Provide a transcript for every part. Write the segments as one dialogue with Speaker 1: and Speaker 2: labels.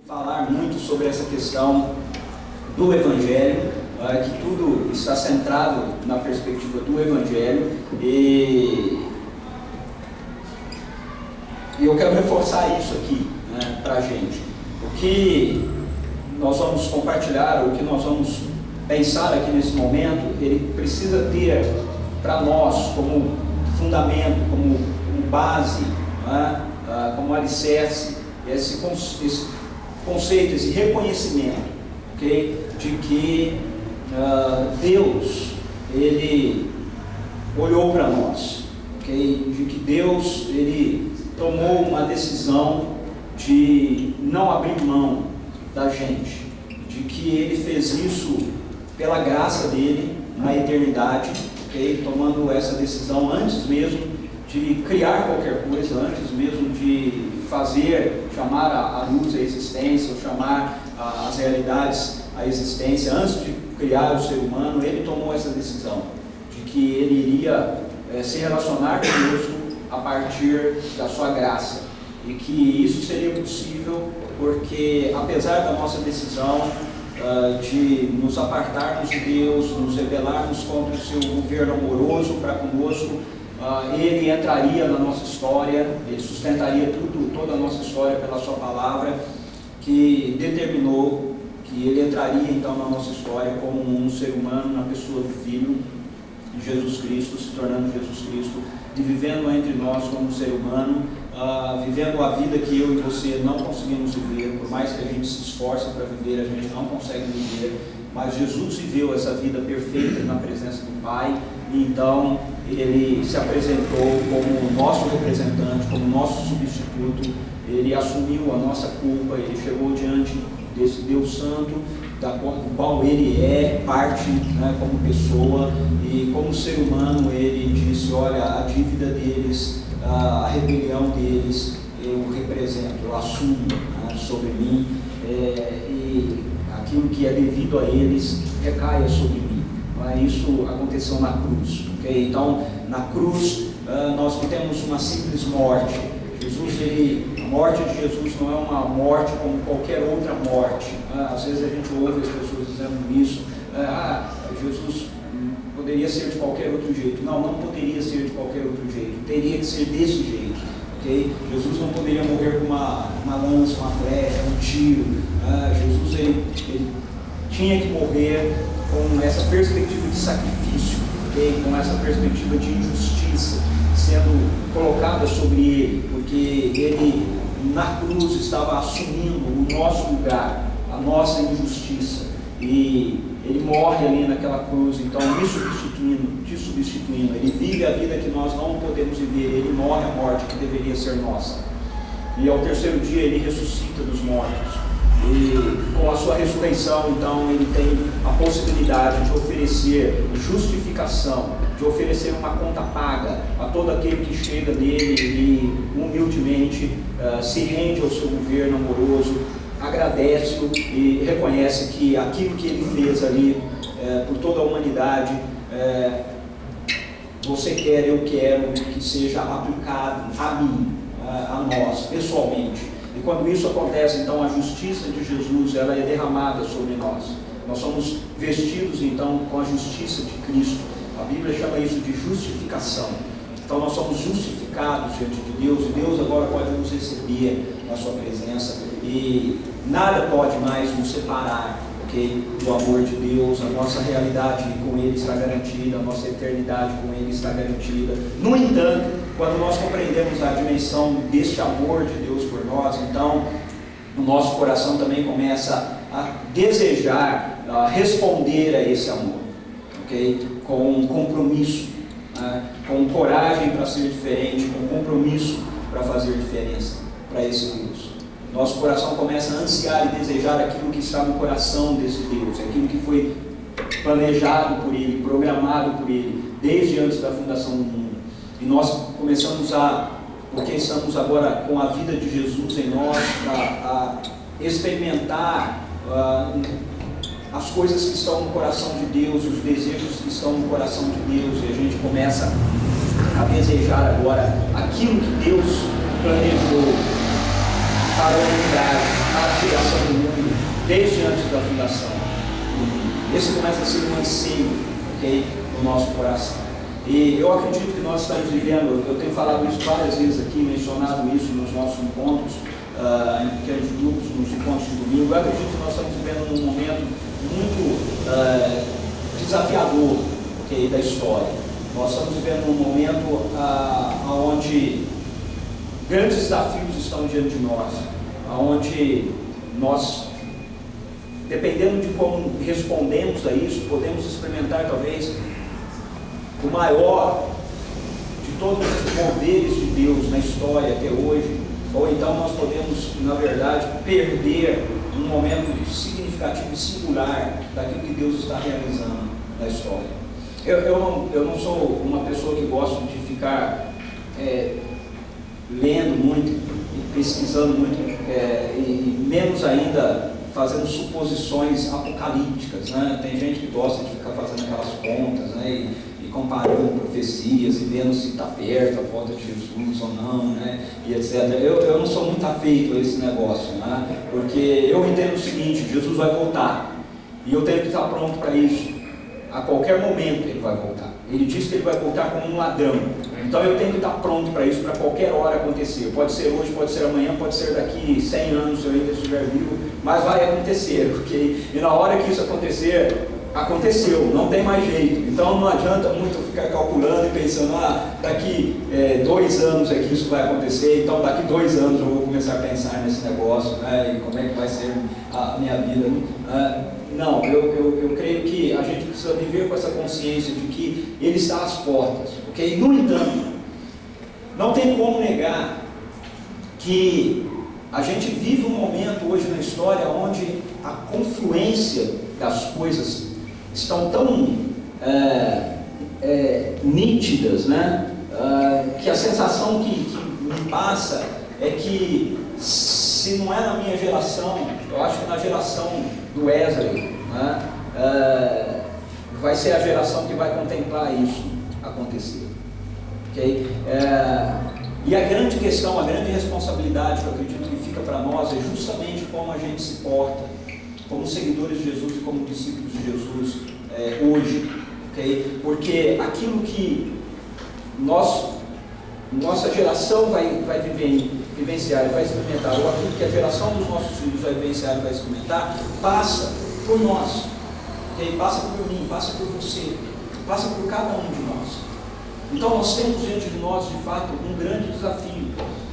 Speaker 1: falar muito sobre essa questão do Evangelho, que tudo está centrado na perspectiva do Evangelho, e eu quero reforçar isso aqui, né, para a gente. O que nós vamos compartilhar, o que nós vamos pensar aqui nesse momento, ele precisa ter para nós como fundamento, como base, né, como alicerce, esse conceito, esse reconhecimento, okay, de que Deus, Ele olhou para nós, okay, de que Deus, Ele tomou uma decisão de não abrir mão da gente, de que Ele fez isso pela graça dEle na eternidade, okay, tomando essa decisão antes mesmo de criar qualquer coisa, antes mesmo de chamar a luz à existência, ou chamar as realidades à existência, antes de criar o ser humano. Ele tomou essa decisão de que Ele iria se relacionar conosco a partir da sua graça, e que isso seria possível porque, apesar da nossa decisão de nos apartarmos de Deus, nos rebelarmos contra o seu governo amoroso para conosco, Ele entraria na nossa história, Ele sustentaria toda a nossa história pela sua palavra, que determinou que Ele entraria então na nossa história como um ser humano, na pessoa do Filho de Jesus Cristo, se tornando Jesus Cristo, e vivendo entre nós como um ser humano, vivendo a vida que eu e você não conseguimos viver. Por mais que a gente se esforce para viver, a gente não consegue viver, mas Jesus viveu essa vida perfeita na presença do Pai, e então Ele se apresentou como nosso representante, como nosso substituto. Ele assumiu a nossa culpa, Ele chegou diante desse Deus Santo, do qual Ele é parte, né, como pessoa, e como ser humano Ele disse: olha, a dívida deles, a rebelião deles, eu represento, eu assumo, né, sobre mim, e aquilo que é devido a eles recaia sobre mim. Isso aconteceu na cruz, okay? Então, na cruz nós não temos uma simples morte. A morte de Jesus não é uma morte como qualquer outra morte. Às vezes a gente ouve as pessoas dizendo isso: Jesus poderia ser de qualquer outro jeito. Não, não poderia ser de qualquer outro jeito, teria que ser desse jeito, okay? Jesus não poderia morrer com uma lança, uma flecha, um tiro. Jesus ele tinha que morrer com essa perspectiva de sacrifício, okay? Com essa perspectiva de injustiça sendo colocada sobre Ele, porque Ele na cruz estava assumindo o nosso lugar, a nossa injustiça, e Ele morre ali naquela cruz, então te substituindo. Ele vive a vida que nós não podemos viver, Ele morre a morte que deveria ser nossa, e ao terceiro dia Ele ressuscita dos mortos. E com a sua ressurreição, então, Ele tem a possibilidade de oferecer justificação, de oferecer uma conta paga a todo aquele que chega nele e humildemente se rende ao seu governo amoroso, agradece-o e reconhece que aquilo que Ele fez ali por toda a humanidade, você quer, eu quero que seja aplicado a mim, a nós, pessoalmente. E quando isso acontece, então a justiça de Jesus, ela é derramada sobre nós. Nós somos vestidos então com a justiça de Cristo. A Bíblia chama isso de justificação. Então nós somos justificados diante de Deus, e Deus agora pode nos receber na sua presença, e nada pode mais nos separar, okay, do amor de Deus. A nossa realidade com Ele está garantida, a nossa eternidade com Ele está garantida. No entanto, quando nós compreendemos a dimensão deste amor de Deus por nós, então o nosso coração também começa a desejar responder a esse amor, okay? Com compromisso, com coragem para ser diferente, com compromisso para fazer diferença para esse Deus. Nosso coração começa a ansiar e desejar aquilo que está no coração desse Deus, aquilo que foi planejado por Ele, programado por Ele, desde antes da fundação do mundo. E nós começamos porque estamos agora com a vida de Jesus em nós, a experimentar as coisas que estão no coração de Deus, os desejos que estão no coração de Deus, e a gente começa a desejar agora aquilo que Deus planejou para a humanidade, para a criação desde antes da fundação do mundo. Esse começa a ser um anseio, ok, no nosso coração. E eu acredito que nós estamos vivendo, eu tenho falado isso várias vezes aqui, mencionado isso nos nossos encontros, em pequenos grupos, nos encontros de domingo. Eu acredito que nós estamos vivendo num momento muito desafiador, okay, da história. Nós estamos vivendo um momento onde grandes desafios estão diante de nós, onde nós, dependendo de como respondemos a isso, podemos experimentar talvez o maior de todos os moveres de Deus na história até hoje, ou então nós podemos, na verdade, perder um momento significativo e singular daquilo que Deus está realizando na história. Eu não sou uma pessoa que gosta de ficar lendo muito e pesquisando muito, e menos ainda fazendo suposições apocalípticas, né? Tem gente que gosta de ficar fazendo aquelas contas, né? E comparando profecias e vendo se está perto a volta de Jesus ou não, né? E etc. Eu não sou muito afeito a esse negócio, né? Porque eu entendo o seguinte: Jesus vai voltar e eu tenho que estar pronto para isso. A qualquer momento ele vai voltar. Ele diz que ele vai voltar como um ladrão. Então eu tenho que estar pronto para isso, para qualquer hora acontecer. Pode ser hoje, pode ser amanhã, pode ser daqui 100 anos, se eu ainda estiver vivo, mas vai acontecer, ok? E na hora que isso acontecer, aconteceu, não tem mais jeito. Então não adianta muito ficar calculando e pensando, daqui 2 anos é que isso vai acontecer, então daqui 2 anos eu vou começar a pensar nesse negócio, né? E como é que vai ser a minha vida. Não, eu creio que a gente precisa viver com essa consciência de que Ele está às portas, ok? No entanto, não tem como negar que a gente vive um momento hoje na história onde a confluência das coisas estão tão nítidas, né? Que a sensação que me passa é que, se não é na minha geração, eu acho que na geração do Wesley, né, vai ser a geração que vai contemplar isso acontecer, okay? E a grande questão, a grande responsabilidade que eu acredito que fica para nós é justamente como a gente se porta como seguidores de Jesus e como discípulos de Jesus hoje, okay? Porque aquilo que nossa geração vai vivenciar e vai experimentar, ou aquilo que a geração dos nossos filhos vai vivenciar e vai experimentar, passa por nós, okay? Passa por mim, passa por você, passa por cada um de nós. Então nós temos diante de nós, de fato, um grande desafio.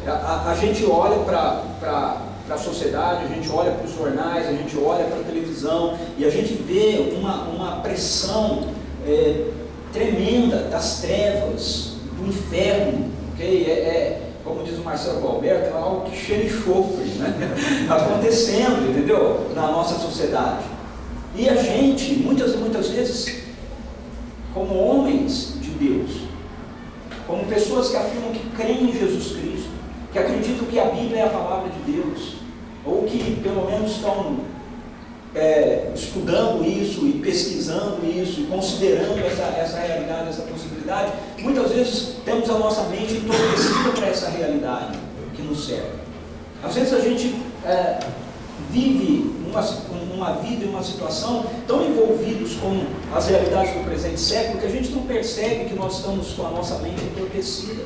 Speaker 1: A gente olha para a sociedade, a gente olha para os jornais, a gente olha para a televisão e a gente vê uma pressão tremenda das trevas, do inferno, okay? Como diz o Marcelo Gualberto, é algo que cheira enxofre, né? Acontecendo, entendeu? Na nossa sociedade. E a gente, muitas vezes, como homens de Deus, como pessoas que afirmam que creem em Jesus Cristo, que acreditam que a Bíblia é a palavra de Deus, ou que pelo menos estão estudando isso e pesquisando isso e considerando essa realidade, essa possibilidade, muitas vezes temos a nossa mente entorpecida para essa realidade que nos serve. Às vezes a gente vive uma vida e uma situação tão envolvidos com as realidades do presente século que a gente não percebe que nós estamos com a nossa mente entorpecida.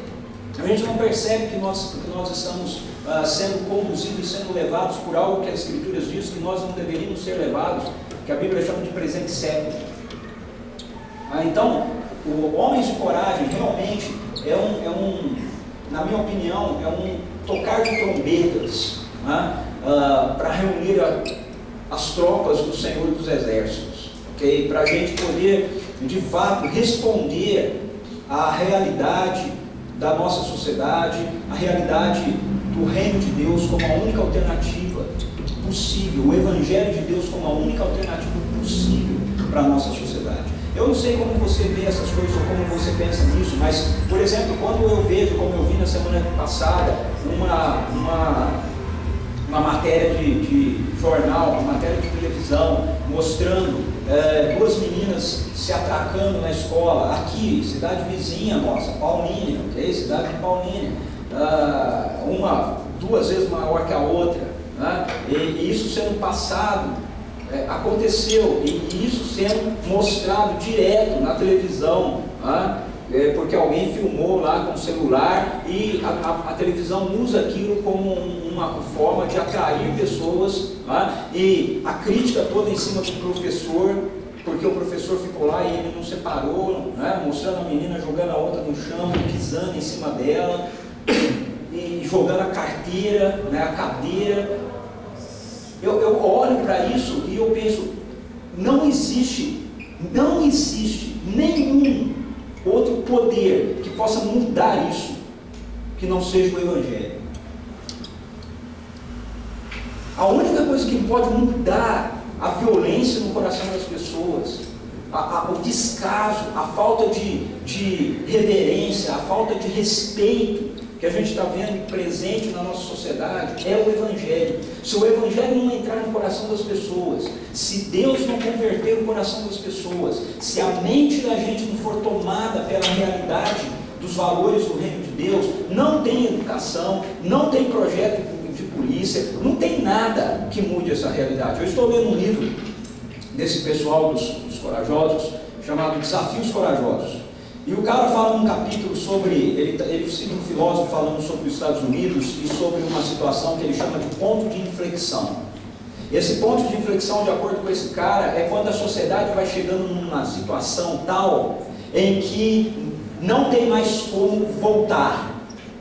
Speaker 1: A gente não percebe que nós estamos sendo conduzidos e sendo levados por algo que as Escrituras dizem que nós não deveríamos ser levados, que a Bíblia chama de presente século. Então, o Homens de Coragem realmente na minha opinião, é um tocar de trombetas, né? Para reunir as tropas do Senhor dos Exércitos, okay? Para a gente poder, de fato, responder à realidade da nossa sociedade, à realidade do reino de Deus como a única alternativa possível, o Evangelho de Deus como a única alternativa possível para a nossa sociedade. Eu não sei como você vê essas coisas ou como você pensa nisso, mas, por exemplo, quando eu vejo, como eu vi na semana passada, uma matéria de jornal, uma matéria de televisão, mostrando 2 meninas se atracando na escola, aqui, cidade vizinha nossa, Paulínia, okay? Cidade de Paulínia, uma 2 vezes maior que a outra, né? E isso sendo passado, aconteceu, e isso sendo mostrado direto na televisão, né? Porque alguém filmou lá com o celular e a televisão usa aquilo como uma forma de atrair pessoas, né? E a crítica toda em cima do professor, porque o professor ficou lá e ele não separou, né? Mostrando a menina jogando a outra no chão, pisando em cima dela, e jogando a carteira, né? A cadeira. Eu olho para isso e eu penso, não existe nenhum outro poder que possa mudar isso, que não seja o Evangelho. A única coisa que pode mudar a violência no coração das pessoas, o descaso, a falta de reverência, a falta de respeito que a gente está vendo presente na nossa sociedade, é o Evangelho. Se o Evangelho não entrar no coração das pessoas, se Deus não converter o coração das pessoas, se a mente da gente não for tomada pela realidade dos valores do reino de Deus, não tem educação, não tem projeto de polícia, não tem nada que mude essa realidade. Eu estou lendo um livro desse pessoal dos corajosos, chamado Desafios Corajosos. E o cara fala num capítulo sobre, ele cita um filósofo falando sobre os Estados Unidos e sobre uma situação que ele chama de ponto de inflexão. Esse ponto de inflexão, de acordo com esse cara, é quando a sociedade vai chegando numa situação tal em que não tem mais como voltar.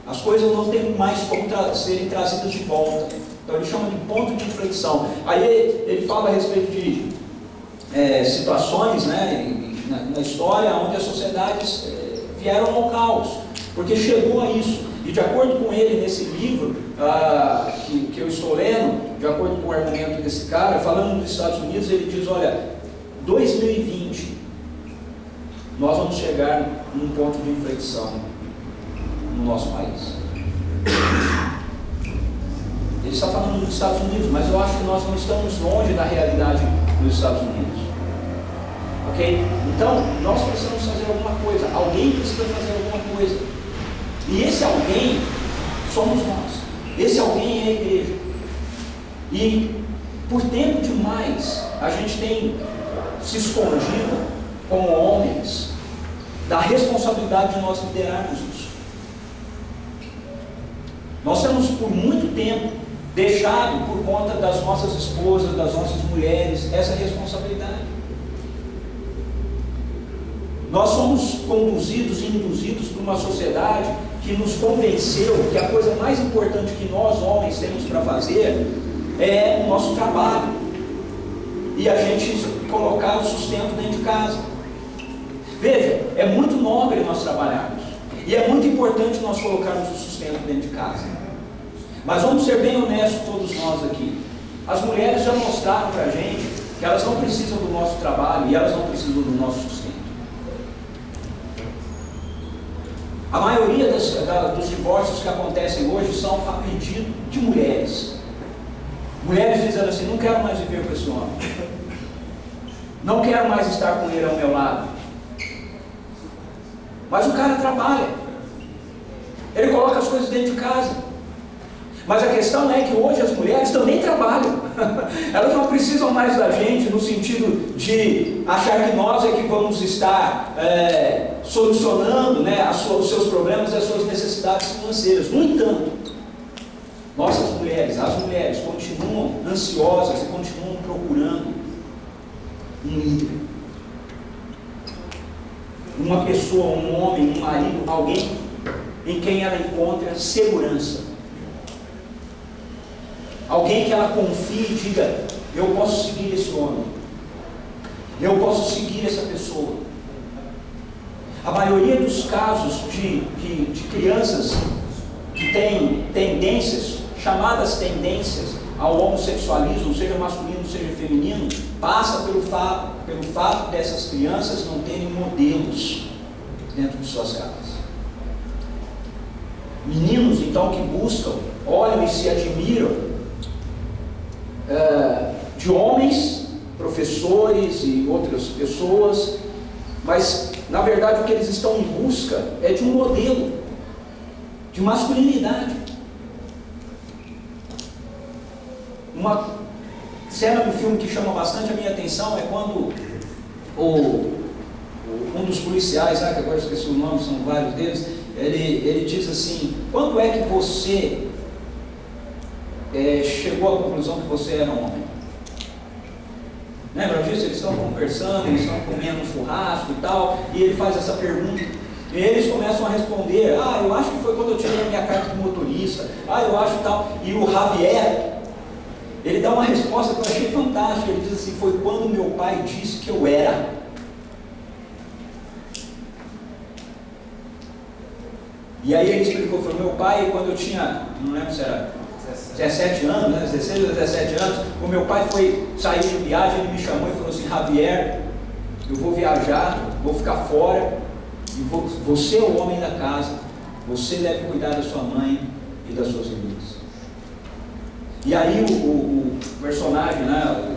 Speaker 1: As coisas não tem mais como serem trazidas de volta. Então ele chama de ponto de inflexão. Aí ele fala a respeito de situações, né, na história onde as sociedades vieram ao caos, porque chegou a isso. E de acordo com ele, nesse livro que eu estou lendo, de acordo com o argumento desse cara, falando dos Estados Unidos, ele diz, olha, 2020 nós vamos chegar num ponto de inflexão no nosso país. Ele está falando dos Estados Unidos, mas eu acho que nós não estamos longe da realidade dos Estados Unidos. Ok? Então, nós precisamos fazer alguma coisa. Alguém precisa fazer alguma coisa. E esse alguém somos nós. Esse alguém é a igreja. E por tempo demais a gente tem se escondido como homens da responsabilidade de nós liderarmos isso. Nós temos por muito tempo deixado, por conta das nossas esposas, das nossas mulheres, essa responsabilidade. Nós somos conduzidos e induzidos por uma sociedade que nos convenceu que a coisa mais importante que nós, homens, temos para fazer é o nosso trabalho. E a gente colocar o sustento dentro de casa. Veja, é muito nobre nós trabalharmos. E é muito importante nós colocarmos o sustento dentro de casa. Mas vamos ser bem honestos todos nós aqui. As mulheres já mostraram para a gente que elas não precisam do nosso trabalho e elas não precisam do nosso sustento. A maioria dos divórcios que acontecem hoje são a pedido de mulheres. Mulheres dizendo assim, não quero mais viver com esse homem. Não quero mais estar com ele ao meu lado. Mas o cara trabalha. Ele coloca as coisas dentro de casa. Mas a questão é que hoje as mulheres também trabalham. Elas não precisam mais da gente no sentido de achar que nós é que vamos estar solucionando, né, os seus problemas e as suas necessidades financeiras. No entanto, as mulheres continuam ansiosas e continuam procurando um líder. Uma pessoa, um homem, um marido, alguém em quem ela encontra segurança. Alguém que ela confie e diga, eu posso seguir esse homem, eu posso seguir essa pessoa. A maioria dos casos de crianças que têm tendências, chamadas tendências ao homossexualismo, seja masculino, seja feminino, passa pelo fato dessas crianças não terem modelos dentro de suas casas. Meninos, então, que buscam, olham e se admiram de homens, professores e outras pessoas, mas na verdade o que eles estão em busca é de um modelo de masculinidade. Uma cena do filme que chama bastante a minha atenção é quando um dos policiais, que agora eu esqueci o nome, são vários deles, ele diz assim: quando é que você chegou à conclusão que você era um homem? Lembra disso? Eles estão conversando, eles estão comendo um churrasco e tal, e ele faz essa pergunta, e eles começam a responder: eu acho que foi quando eu tirei a minha carta de motorista, eu acho tal. E o Javier, ele dá uma resposta que eu achei fantástica. Ele diz assim: foi quando meu pai disse que eu era. E aí ele explicou: foi meu pai, quando eu tinha, não lembro se era 17 anos, né? 16 ou 17 anos, o meu pai saiu de viagem, ele me chamou e falou assim: Javier, eu vou viajar, vou ficar fora, e você é o homem da casa, você deve cuidar da sua mãe e das suas irmãs. E aí o personagem, né,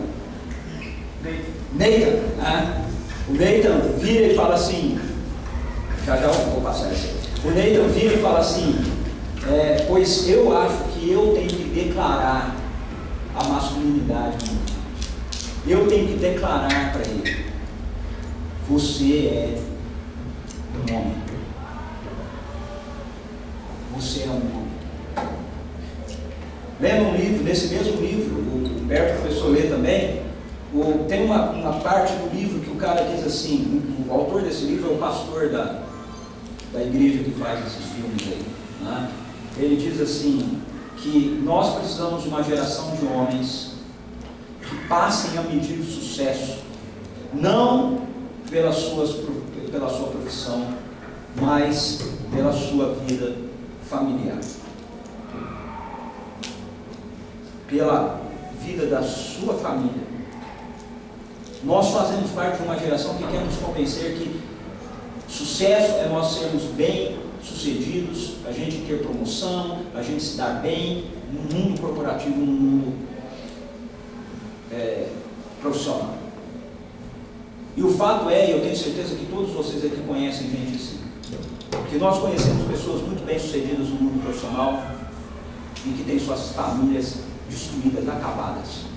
Speaker 1: o Nathan vira e fala assim, já eu vou passar essa. O Nathan vira e fala assim: pois eu acho que eu tenho que declarar a masculinidade do meu filho. Eu tenho que declarar para ele: você é um homem. Você é um homem. Lembra um livro, nesse mesmo livro, o Humberto começou a ler também, tem uma parte do livro que o cara diz assim, o autor desse livro é o pastor da igreja que faz esses filmes aí, né? Ele diz assim, que nós precisamos de uma geração de homens que passem a medir o sucesso, não pela sua profissão, mas pela sua vida familiar, pela vida da sua família. Nós fazemos parte de uma geração que quer nos convencer que sucesso é nós sermos bem-sucedidos, a gente ter promoção, a gente se dar bem no mundo corporativo, no mundo profissional. E o fato eu tenho certeza que todos vocês aqui conhecem gente assim, que nós conhecemos pessoas muito bem-sucedidas no mundo profissional e que têm suas famílias destruídas, acabadas.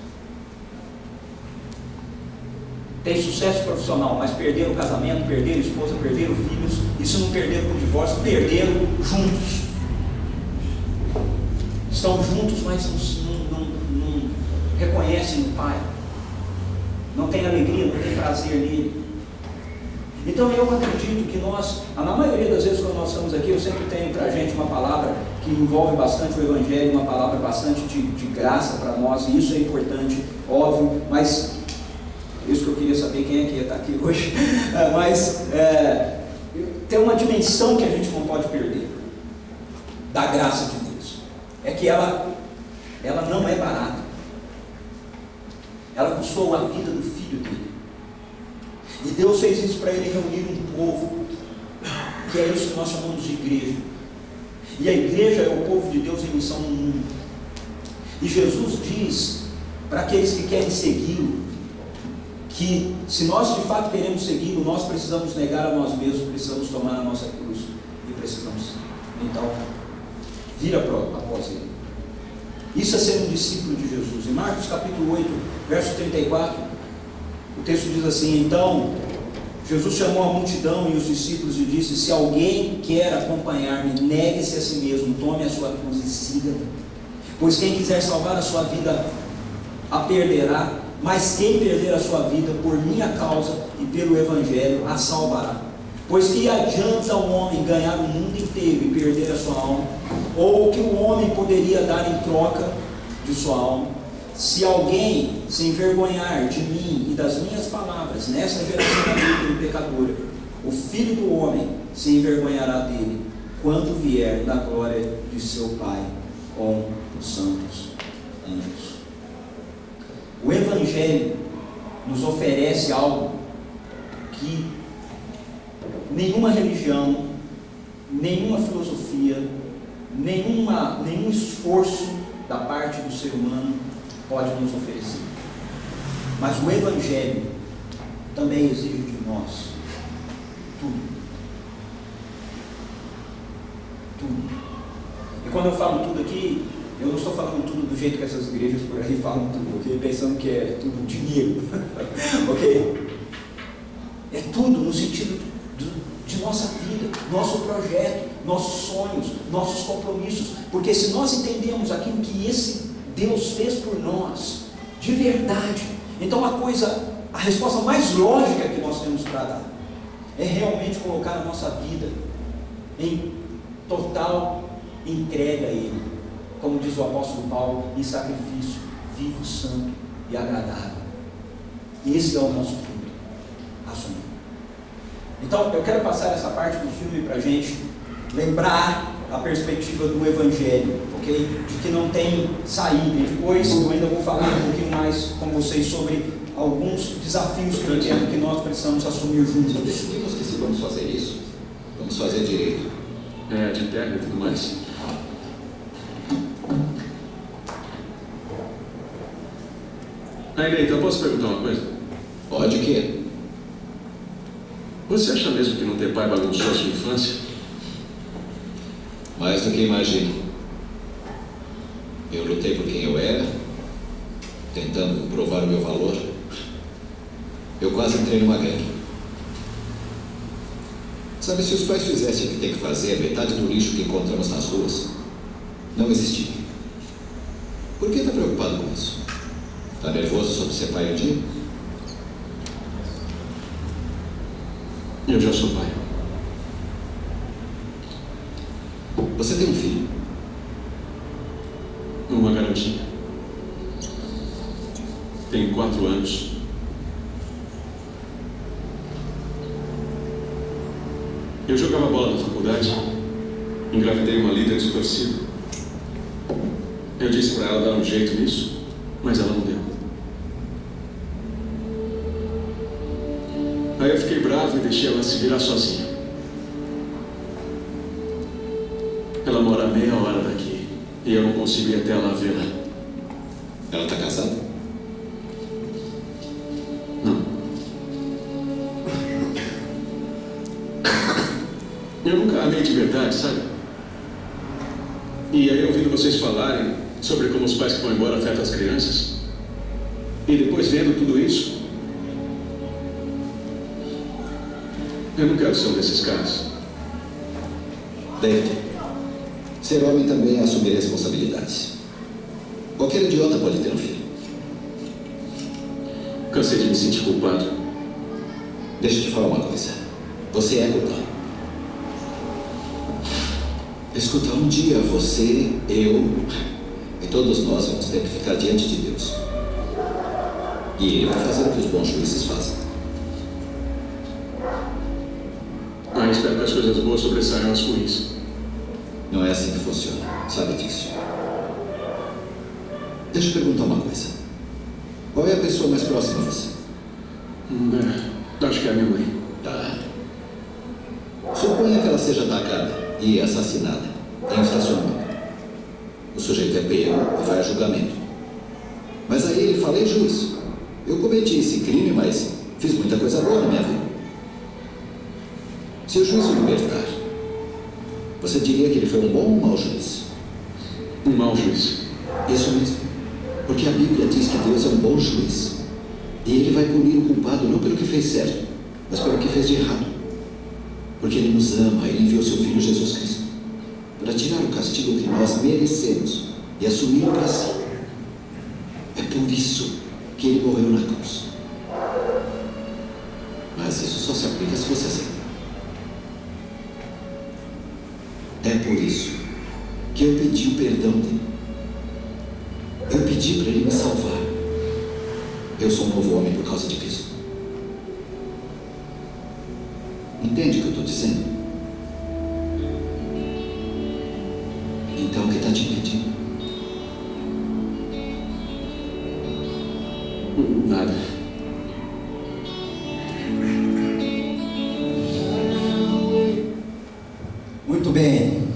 Speaker 1: Tem sucesso profissional, mas perderam o casamento, perderam a esposa, perderam filhos, e se não perderam por divórcio, perderam juntos. Estão juntos, mas não reconhecem o pai, não tem alegria, não tem prazer nele. Então eu acredito que nós, na maioria das vezes quando nós estamos aqui, eu sempre tenho para a gente uma palavra que envolve bastante o Evangelho, uma palavra bastante de graça para nós, e isso é importante, óbvio, mas isso que eu queria saber quem é que ia estar aqui hoje, mas tem uma dimensão que a gente não pode perder, da graça de Deus, é que ela não é barata, ela custou a vida do filho dele, e Deus fez isso para ele reunir um povo, que é isso que nós chamamos de igreja, e a igreja é o povo de Deus em missão no mundo, e Jesus diz para aqueles que querem segui-lo, que se nós de fato queremos segui-lo, nós precisamos negar a nós mesmos, precisamos tomar a nossa cruz e precisamos então vir após ele. Isso é ser um discípulo de Jesus. Em Marcos capítulo 8, verso 34, o texto diz assim: então Jesus chamou a multidão e os discípulos e disse: se alguém quer acompanhar-me, negue-se a si mesmo, tome a sua cruz e siga-me, pois quem quiser salvar a sua vida a perderá, mas quem perder a sua vida por minha causa e pelo Evangelho a salvará. Pois que adianta o homem ganhar o mundo inteiro e perder a sua alma? Ou o que o homem poderia dar em troca de sua alma? Se alguém se envergonhar de mim e das minhas palavras nessa geração adulta e pecadora, o Filho do Homem se envergonhará dele quando vier na glória de seu Pai com os santos anjos. O Evangelho nos oferece algo que nenhuma religião, nenhuma filosofia, nenhum esforço da parte do ser humano pode nos oferecer. Mas o Evangelho também exige de nós tudo. Tudo. E quando eu falo tudo aqui, Eu não estou falando tudo do jeito que essas igrejas por aí falam tudo, ok? Pensando que é tudo dinheiro, ok? É tudo no sentido de nossa vida, nosso projeto, nossos sonhos, nossos compromissos. Porque se nós entendemos aquilo que esse Deus fez por nós, de verdade, então a resposta mais lógica que nós temos para dar é realmente colocar a nossa vida em total entrega a Ele, como diz o apóstolo Paulo, em sacrifício vivo, santo e agradável. E esse é o nosso fruto, assumir. Então eu quero passar essa parte do filme para a gente lembrar a perspectiva do Evangelho, ok? De que não tem saída. E depois eu ainda vou falar um pouquinho mais com vocês sobre alguns desafios que eu entendo que nós precisamos assumir juntos.
Speaker 2: Nós decidimos que se vamos fazer isso, vamos fazer direito.
Speaker 3: De terra e tudo mais. Aí, Neita, posso perguntar uma coisa?
Speaker 2: Pode que?
Speaker 3: Você acha mesmo que não ter pai bagunçou a sua infância?
Speaker 2: Mais do que imagino. Eu lutei por quem eu era, tentando provar o meu valor. Eu quase entrei numa gangue. Sabe, se os pais fizessem o que tem que fazer, metade do lixo que encontramos nas ruas não existiria. Por que está preocupado com isso? Está nervoso sobre ser pai um dia?
Speaker 3: Eu já sou pai.
Speaker 2: Você tem um filho?
Speaker 3: Uma garotinha. Tem 4 anos. Eu jogava bola na faculdade. Engravidei uma líder de torcida. Eu disse para ela dar um jeito nisso, mas ela não deu. Aí eu fiquei bravo e deixei ela se virar sozinha. Ela mora a meia hora daqui e eu não consegui ir até ela vê-la.
Speaker 2: Ela está casada?
Speaker 3: Não. Eu nunca amei de verdade, sabe? E aí ouvindo vocês falarem sobre como os pais que vão embora afetam as crianças, e depois vendo tudo isso, eu não quero ser um desses caras.
Speaker 2: David, ser homem também é assumir responsabilidades. Qualquer idiota pode ter um filho.
Speaker 3: Cansei de me sentir culpado.
Speaker 2: Deixa eu te falar uma coisa. Você é culpado. Escuta, um dia você, eu e todos nós vamos ter que ficar diante de Deus. E Ele vai fazer o que os bons juízes fazem.
Speaker 3: Espero que as coisas boas sobressaiam as ruins.
Speaker 2: Não é assim que funciona, sabe disso. Deixa eu perguntar uma coisa. Qual é a pessoa mais próxima a você?
Speaker 3: Acho que é a minha mãe.
Speaker 2: Tá. Suponha que ela seja atacada e assassinada em um estacionamento. O sujeito é pego e vai a julgamento. Mas aí ele fala: ei, juiz, eu cometi esse crime, mas fiz muita coisa boa na minha vida. Se o juiz o libertar, você diria que ele foi um bom ou um mau juiz?
Speaker 3: Um mau juiz.
Speaker 2: Isso mesmo. Porque a Bíblia diz que Deus é um bom juiz. E Ele vai punir o culpado não pelo que fez certo, mas pelo que fez de errado. Porque Ele nos ama, Ele enviou seu Filho Jesus Cristo para tirar o castigo que nós merecemos e assumir para si. É por isso que Ele morreu na cruz. Mas isso só se aplica se você aceita. É por isso que eu pedi o perdão dele. Eu pedi para ele me salvar. Eu sou um novo homem por causa de Cristo. Entende o que eu estou dizendo? Então o que está te impedindo?
Speaker 3: Nada.
Speaker 1: Muito bem.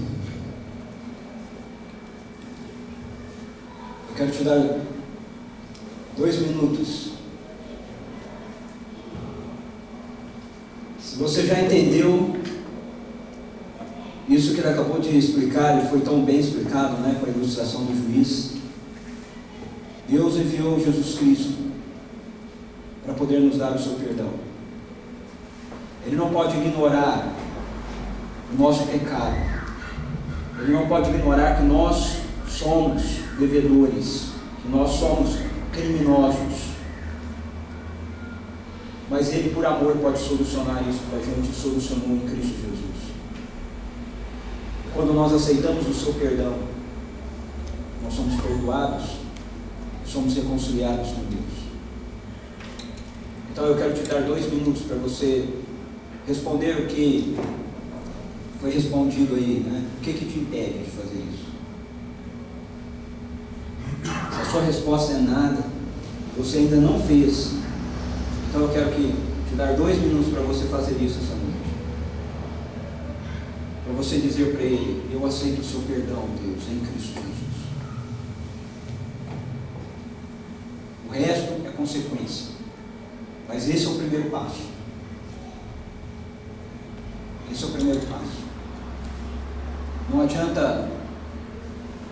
Speaker 1: Eu quero te dar 2 minutos. Se você já entendeu isso Isso que ele acabou de explicar, ele foi tão bem explicado, né, com a ilustração do juiz. Deus enviou Jesus Cristo para poder nos dar o seu perdão. Ele não pode ignorar o nosso pecado. Ele não pode ignorar que nós somos devedores, que nós somos criminosos. Mas Ele, por amor, pode solucionar isso para a gente, e solucionou em Cristo Jesus. Quando nós aceitamos o seu perdão, nós somos perdoados, somos reconciliados com Deus. Então eu quero te dar 2 minutos para você responder o que foi respondido aí, né? O que te impede de fazer isso? Se a sua resposta é nada, você ainda não fez, então eu quero te dar 2 minutos para você fazer isso essa noite. Para você dizer para Ele: eu aceito o seu perdão, Deus, em Cristo Jesus. O resto é consequência, mas esse é o primeiro passo. Esse é o primeiro passo. Não adianta,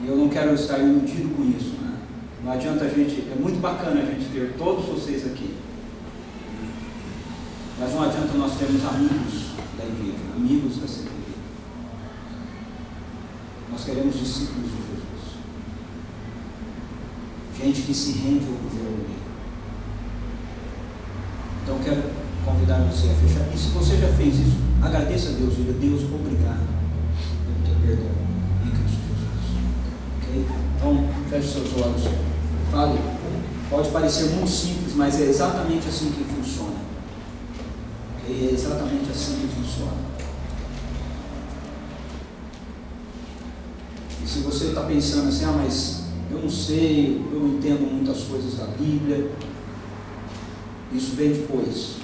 Speaker 1: e eu não quero estar iludido com isso, né? Não adianta a gente, é muito bacana a gente ter todos vocês aqui, mas não adianta nós termos amigos da igreja, amigos da CTV. Nós queremos discípulos de Jesus, gente que se rende ao governo dele. Então eu quero convidar você a fechar. E se você já fez isso, agradeça a Deus, diga: Deus, obrigado pelo teu perdão em Cristo Jesus. Ok? Então feche seus olhos, fale. Pode parecer muito simples, mas é exatamente assim que funciona. Ok? É exatamente assim que funciona. E se você está pensando assim: mas eu não sei, eu não entendo muitas coisas da Bíblia, isso vem depois.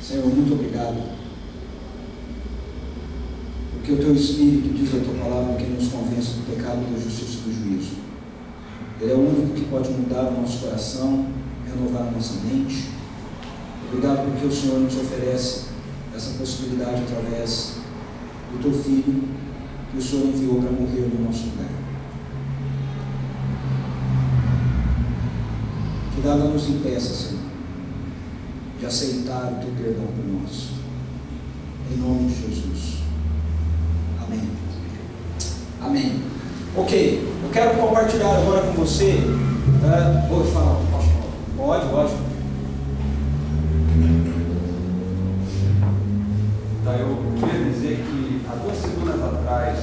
Speaker 1: Senhor, muito obrigado, porque o Teu Espírito diz a Tua palavra que nos convence do pecado, da justiça e do juízo. Ele é o único que pode mudar o nosso coração, renovar a nossa mente. Obrigado porque o Senhor nos oferece essa possibilidade através do Teu Filho, que o Senhor enviou para morrer no nosso lugar. Que nada nos impeça, Senhor, de aceitar o Teu perdão por nós. Em nome de Jesus. Amém. Amém. Ok, eu quero compartilhar agora com você. Vou falar, posso falar? Pode.
Speaker 4: Tá, eu queria dizer que há 2 semanas atrás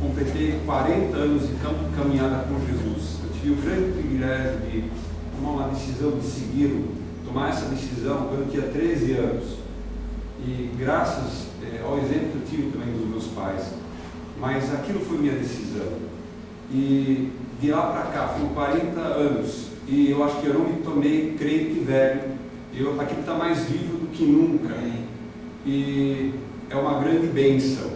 Speaker 4: completei 40 anos de caminhada com Jesus. Eu tive o grande privilégio de tomar uma decisão de segui-lo. Tomar essa decisão quando eu tinha 13 anos, e graças ao exemplo que eu tive também dos meus pais, mas aquilo foi minha decisão, e de lá para cá foram 40 anos, e eu acho que eu não me tornei crente velho, aquilo está mais vivo do que nunca, e é uma grande bênção,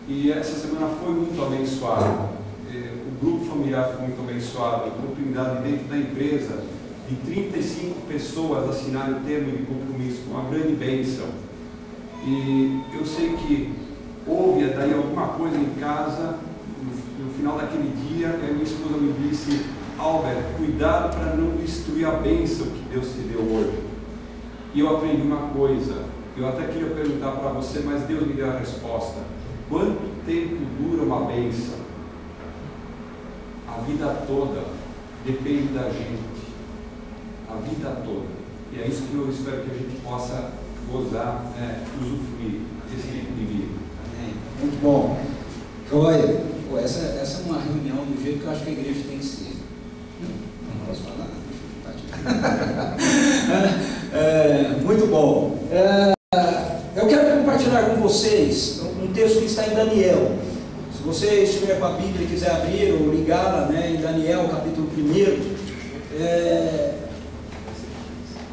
Speaker 4: e essa semana foi muito abençoada, o grupo familiar foi muito abençoado, a oportunidade dentro da empresa, de 35 pessoas assinarem o termo de compromisso, uma grande bênção. E eu sei que houve daí alguma coisa em casa, no final daquele dia, a minha esposa me disse: Albert, cuidado para não destruir a bênção que Deus te deu hoje. E eu aprendi uma coisa, eu até queria perguntar para você, mas Deus me deu a resposta: quanto tempo dura uma bênção, a vida toda depende da gente, a vida toda. E é isso que eu espero que a gente possa gozar, usufruir desse tipo de vida.
Speaker 1: Muito bom. Joia. Pô, essa é uma reunião do jeito que eu acho que a igreja tem que ser. Não posso falar, muito bom. Eu quero compartilhar com vocês um texto que está em Daniel. Se você estiver com a Bíblia e quiser abrir ou ligá-la, em Daniel capítulo 1.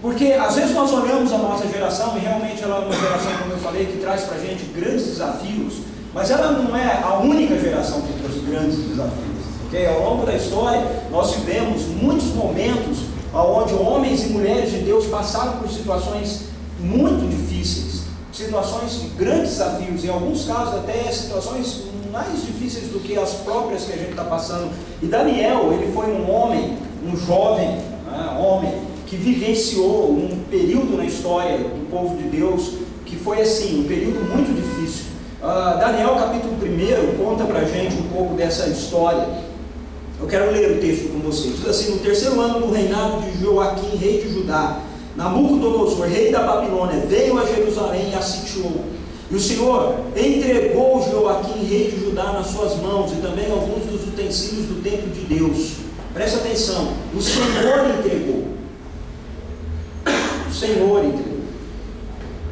Speaker 1: Porque às vezes nós olhamos a nossa geração e realmente ela é uma geração, como eu falei, que traz para a gente grandes desafios, mas ela não é a única geração que trouxe grandes desafios. Okay? Ao longo da história nós tivemos muitos momentos onde homens e mulheres de Deus passaram por situações muito difíceis, situações de grandes desafios, em alguns casos até situações mais difíceis do que as próprias que a gente está passando. E Daniel, ele foi um homem, um jovem homem, que vivenciou um período na história do povo de Deus, que foi assim, um período muito difícil. Daniel capítulo 1 conta para a gente um pouco dessa história. Eu quero ler o texto com vocês. Diz assim: no 3º ano do reinado de Joaquim, rei de Judá, Nabucodonosor, rei da Babilônia, veio a Jerusalém e a sitiou. E o Senhor entregou Joaquim, rei de Judá, nas suas mãos, e também alguns dos utensílios do templo de Deus. Presta atenção, o Senhor entregou. O Senhor entregou.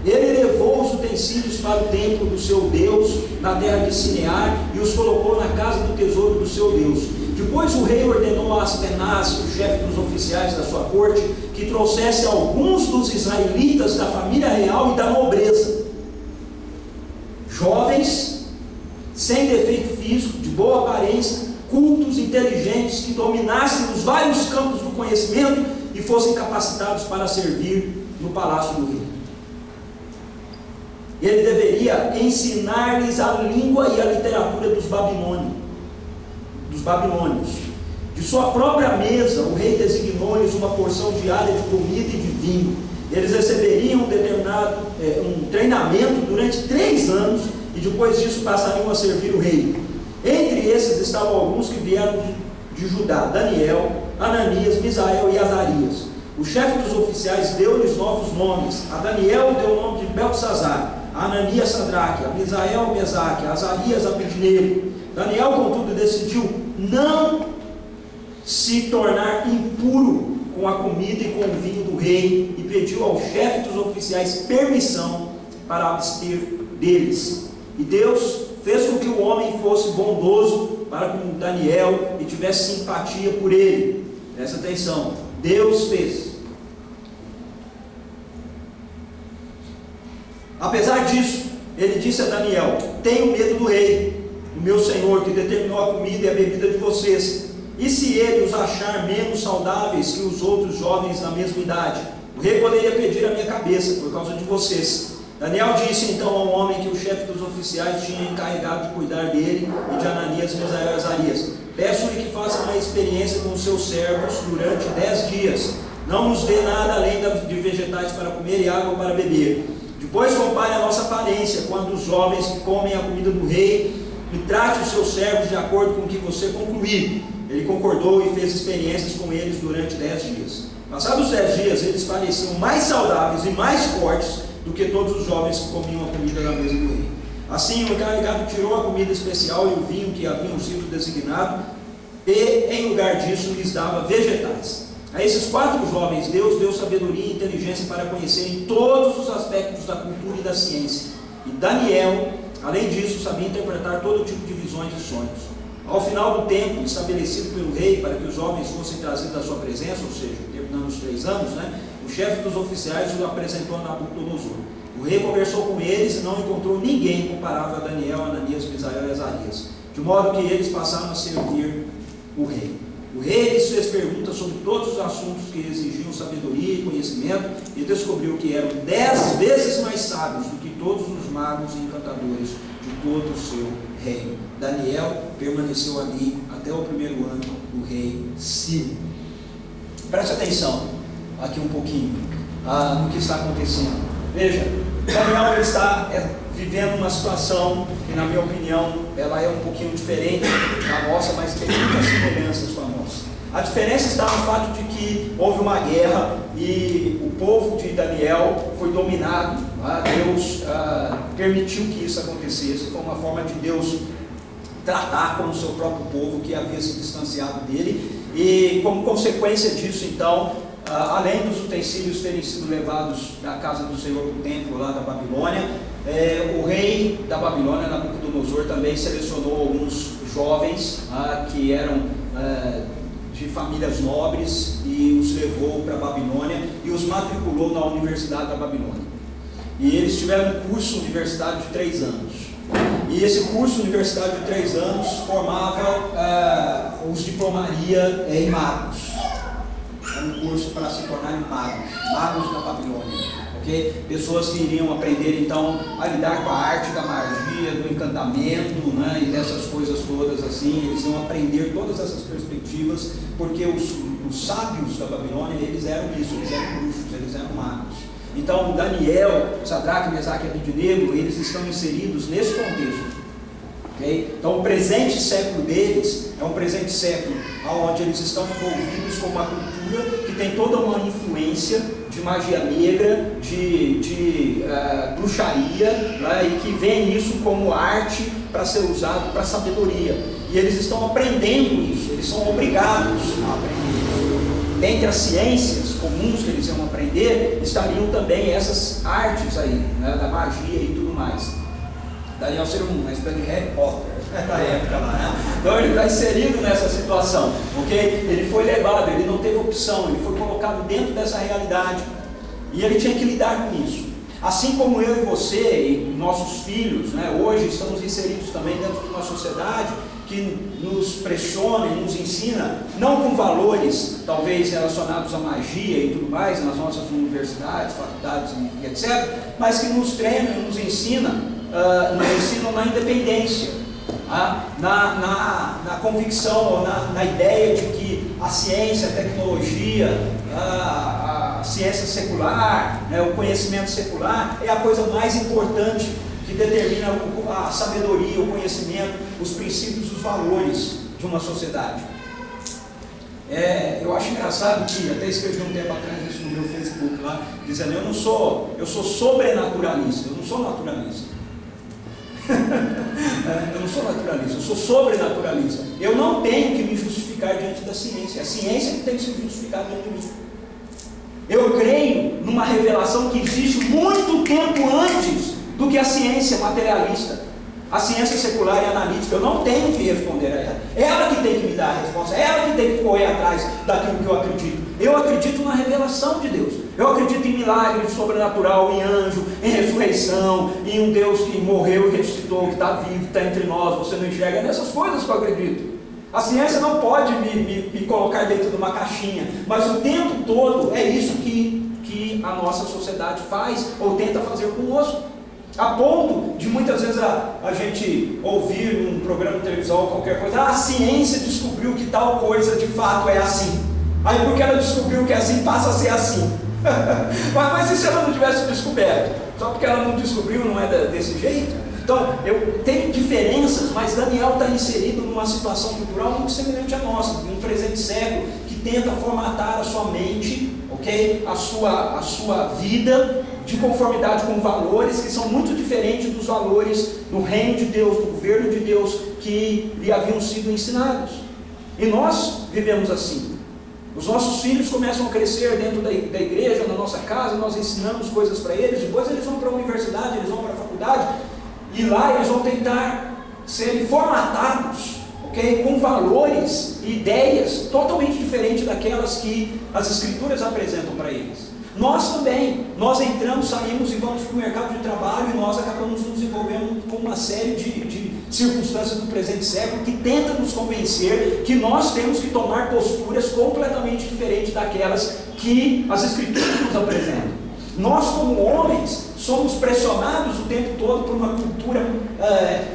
Speaker 1: Ele levou os utensílios para o templo do seu Deus, na terra de Sinear, e os colocou na casa do tesouro do seu Deus. Depois o rei ordenou a Aspenaz, o chefe dos oficiais da sua corte, que trouxesse alguns dos israelitas da família real e da nobreza, jovens, sem defeito físico, de boa aparência, cultos, inteligentes, que dominassem os vários campos do conhecimento e fossem capacitados para servir no palácio do rei. Ele deveria ensinar-lhes a língua e a literatura dos babilônios. De sua própria mesa, o rei designou-lhes uma porção diária de comida e de vinho. Eles receberiam um treinamento durante 3 anos e depois disso passariam a servir o rei. Entre esses estavam alguns que vieram de Judá: Daniel, Ananias, Misael e Azarias. O chefe dos oficiais deu-lhes novos nomes. A Daniel deu o nome de Beltesazar, a Ananias Sadraque, a Misael Mesaque, a Azarias Abednego. Daniel, contudo, decidiu não se tornar impuro com a comida e com o vinho do rei e pediu ao chefe dos oficiais permissão para abster deles. E Deus fez com que o homem fosse bondoso para com Daniel e tivesse simpatia por ele. Presta atenção, Deus fez. Apesar disso, ele disse a Daniel: tenho medo do rei, o meu senhor, que determinou a comida e a bebida de vocês. E se ele os achar menos saudáveis que os outros jovens da mesma idade, o rei poderia pedir a minha cabeça por causa de vocês. Daniel disse então ao homem que o chefe dos oficiais tinha encarregado de cuidar dele e de Ananias, Misael e Azarias: peço-lhe que faça uma experiência com os seus servos durante 10 dias. Não nos dê nada além de vegetais para comer e água para beber. Depois compare a nossa aparência com a dos jovens que comem a comida do rei e trate os seus servos de acordo com o que você concluir. Ele concordou e fez experiências com eles durante 10 dias. Passados 10 dias, eles pareciam mais saudáveis e mais fortes do que todos os jovens que comiam a comida da mesa do rei. Assim, o encarregado tirou a comida especial e o vinho que haviam sido designado, e em lugar disso lhes dava vegetais. A esses 4 jovens, Deus deu sabedoria e inteligência para conhecerem todos os aspectos da cultura e da ciência. E Daniel, além disso, sabia interpretar todo tipo de visões e sonhos. Ao final do tempo estabelecido pelo rei para que os jovens fossem trazidos à sua presença, ou seja, terminando os 3 anos, o chefe dos oficiais o apresentou a Nabucodonosor. O rei conversou com eles e não encontrou ninguém comparável a Daniel, Ananias, Misael e Azarias, de modo que eles passaram a servir o rei. O rei lhes fez perguntas sobre todos os assuntos que exigiam sabedoria e conhecimento e descobriu que eram 10 vezes mais sábios do que todos os magos e encantadores de todo o seu reino. Daniel permaneceu ali até o 1º ano do rei Ciro. Preste atenção aqui um pouquinho no que está acontecendo. Veja, Daniel está vivendo uma situação que, na minha opinião, ela é um pouquinho diferente da nossa, mas tem muitas semelhanças com a nossa. A diferença está no fato de que houve uma guerra e o povo de Daniel foi dominado. Deus permitiu que isso acontecesse. Foi uma forma de Deus tratar com o seu próprio povo que havia se distanciado dele. E como consequência disso, então, além dos utensílios terem sido levados da casa do Senhor para o templo lá da Babilônia, o rei da Babilônia, Nabucodonosor, também selecionou alguns jovens que eram de famílias nobres e os levou para a Babilônia e os matriculou na Universidade da Babilônia. E eles tiveram um curso universitário de 3 anos. E esse curso universitário de 3 anos formava os diplomaria em magos. Era um curso para se tornarem magos da Babilônia. Okay? Pessoas que iriam aprender então a lidar com a arte da magia, do encantamento, né? E dessas coisas todas assim. Eles iam aprender todas essas perspectivas, porque os sábios da Babilônia, eles eram isso, eles eram bruxos, eles eram magos. Então Daniel, Sadraque, Mesaque e Abednego, eles estão inseridos nesse contexto. Okay? Então o presente século deles é um presente século onde eles estão envolvidos com uma cultura que tem toda uma influência de magia negra, de bruxaria, né? E que vê isso como arte para ser usado para sabedoria. E eles estão aprendendo isso, eles são obrigados a aprender isso. Dentre as ciências comuns que eles iam aprender, estariam também essas artes aí, né? Da magia e tudo mais. Daniel seria uma espécie de Harry Potter da época lá, né? Então ele está inserido nessa situação, ok? Ele foi levado, ele não teve opção, ele foi colocado dentro dessa realidade e ele tinha que lidar com isso. Assim como eu e você e nossos filhos, né, hoje estamos inseridos também dentro de uma sociedade que nos pressiona e nos ensina, não com valores talvez relacionados à magia e tudo mais, nas nossas universidades, faculdades e etc., mas que nos treina e nos ensinam na independência, na convicção ou na ideia de que a ciência, a tecnologia, a ciência secular, né, o conhecimento secular é a coisa mais importante que determina a sabedoria, o conhecimento, os princípios, os valores de uma sociedade. Eu acho engraçado que até escrevi um tempo atrás isso no meu Facebook lá, dizendo: eu sou sobrenaturalista, eu não sou naturalista. Eu não sou naturalista, eu sou sobrenaturalista. Eu não tenho que me justificar diante da ciência, a ciência que tem que se justificar diante de mim. Eu creio numa revelação que existe muito tempo antes do que a ciência materialista, a ciência secular e analítica. Eu não tenho que responder a ela, ela que tem que me dar a resposta, ela que tem que correr atrás daquilo que eu acredito. Eu acredito na revelação de Deus, eu acredito em milagres sobrenatural, em anjo, em ressurreição, em um Deus que morreu e ressuscitou, que está vivo, que está entre nós, você não enxerga. É nessas coisas que eu acredito. A ciência não pode me colocar dentro de uma caixinha, mas o tempo todo é isso que a nossa sociedade faz ou tenta fazer conosco, a ponto de muitas vezes a gente ouvir num programa de televisão ou qualquer coisa: a ciência descobriu que tal coisa de fato é assim, aí porque ela descobriu que é assim, passa a ser assim. mas e se ela não tivesse descoberto? Só porque ela não descobriu não é desse jeito? Então, tem diferenças, mas Daniel está inserido numa situação cultural muito semelhante à nossa, de um presente século que tenta formatar a sua mente, ok? A sua vida de conformidade com valores que são muito diferentes dos valores do reino de Deus, do governo de Deus que lhe haviam sido ensinados. E nós vivemos assim. Os nossos filhos começam a crescer dentro da igreja, na nossa casa, nós ensinamos coisas para eles, depois eles vão para a universidade, eles vão para a faculdade, e lá eles vão tentar serem formatados, ok? Com valores e ideias totalmente diferentes daquelas que as Escrituras apresentam para eles. Nós também, nós entramos, saímos e vamos para o mercado de trabalho e nós acabamos nos envolvendo com uma série de circunstâncias do presente século que tentam nos convencer que nós temos que tomar posturas completamente diferentes daquelas que as Escrituras nos apresentam. Nós, como homens, somos pressionados o tempo todo por uma cultura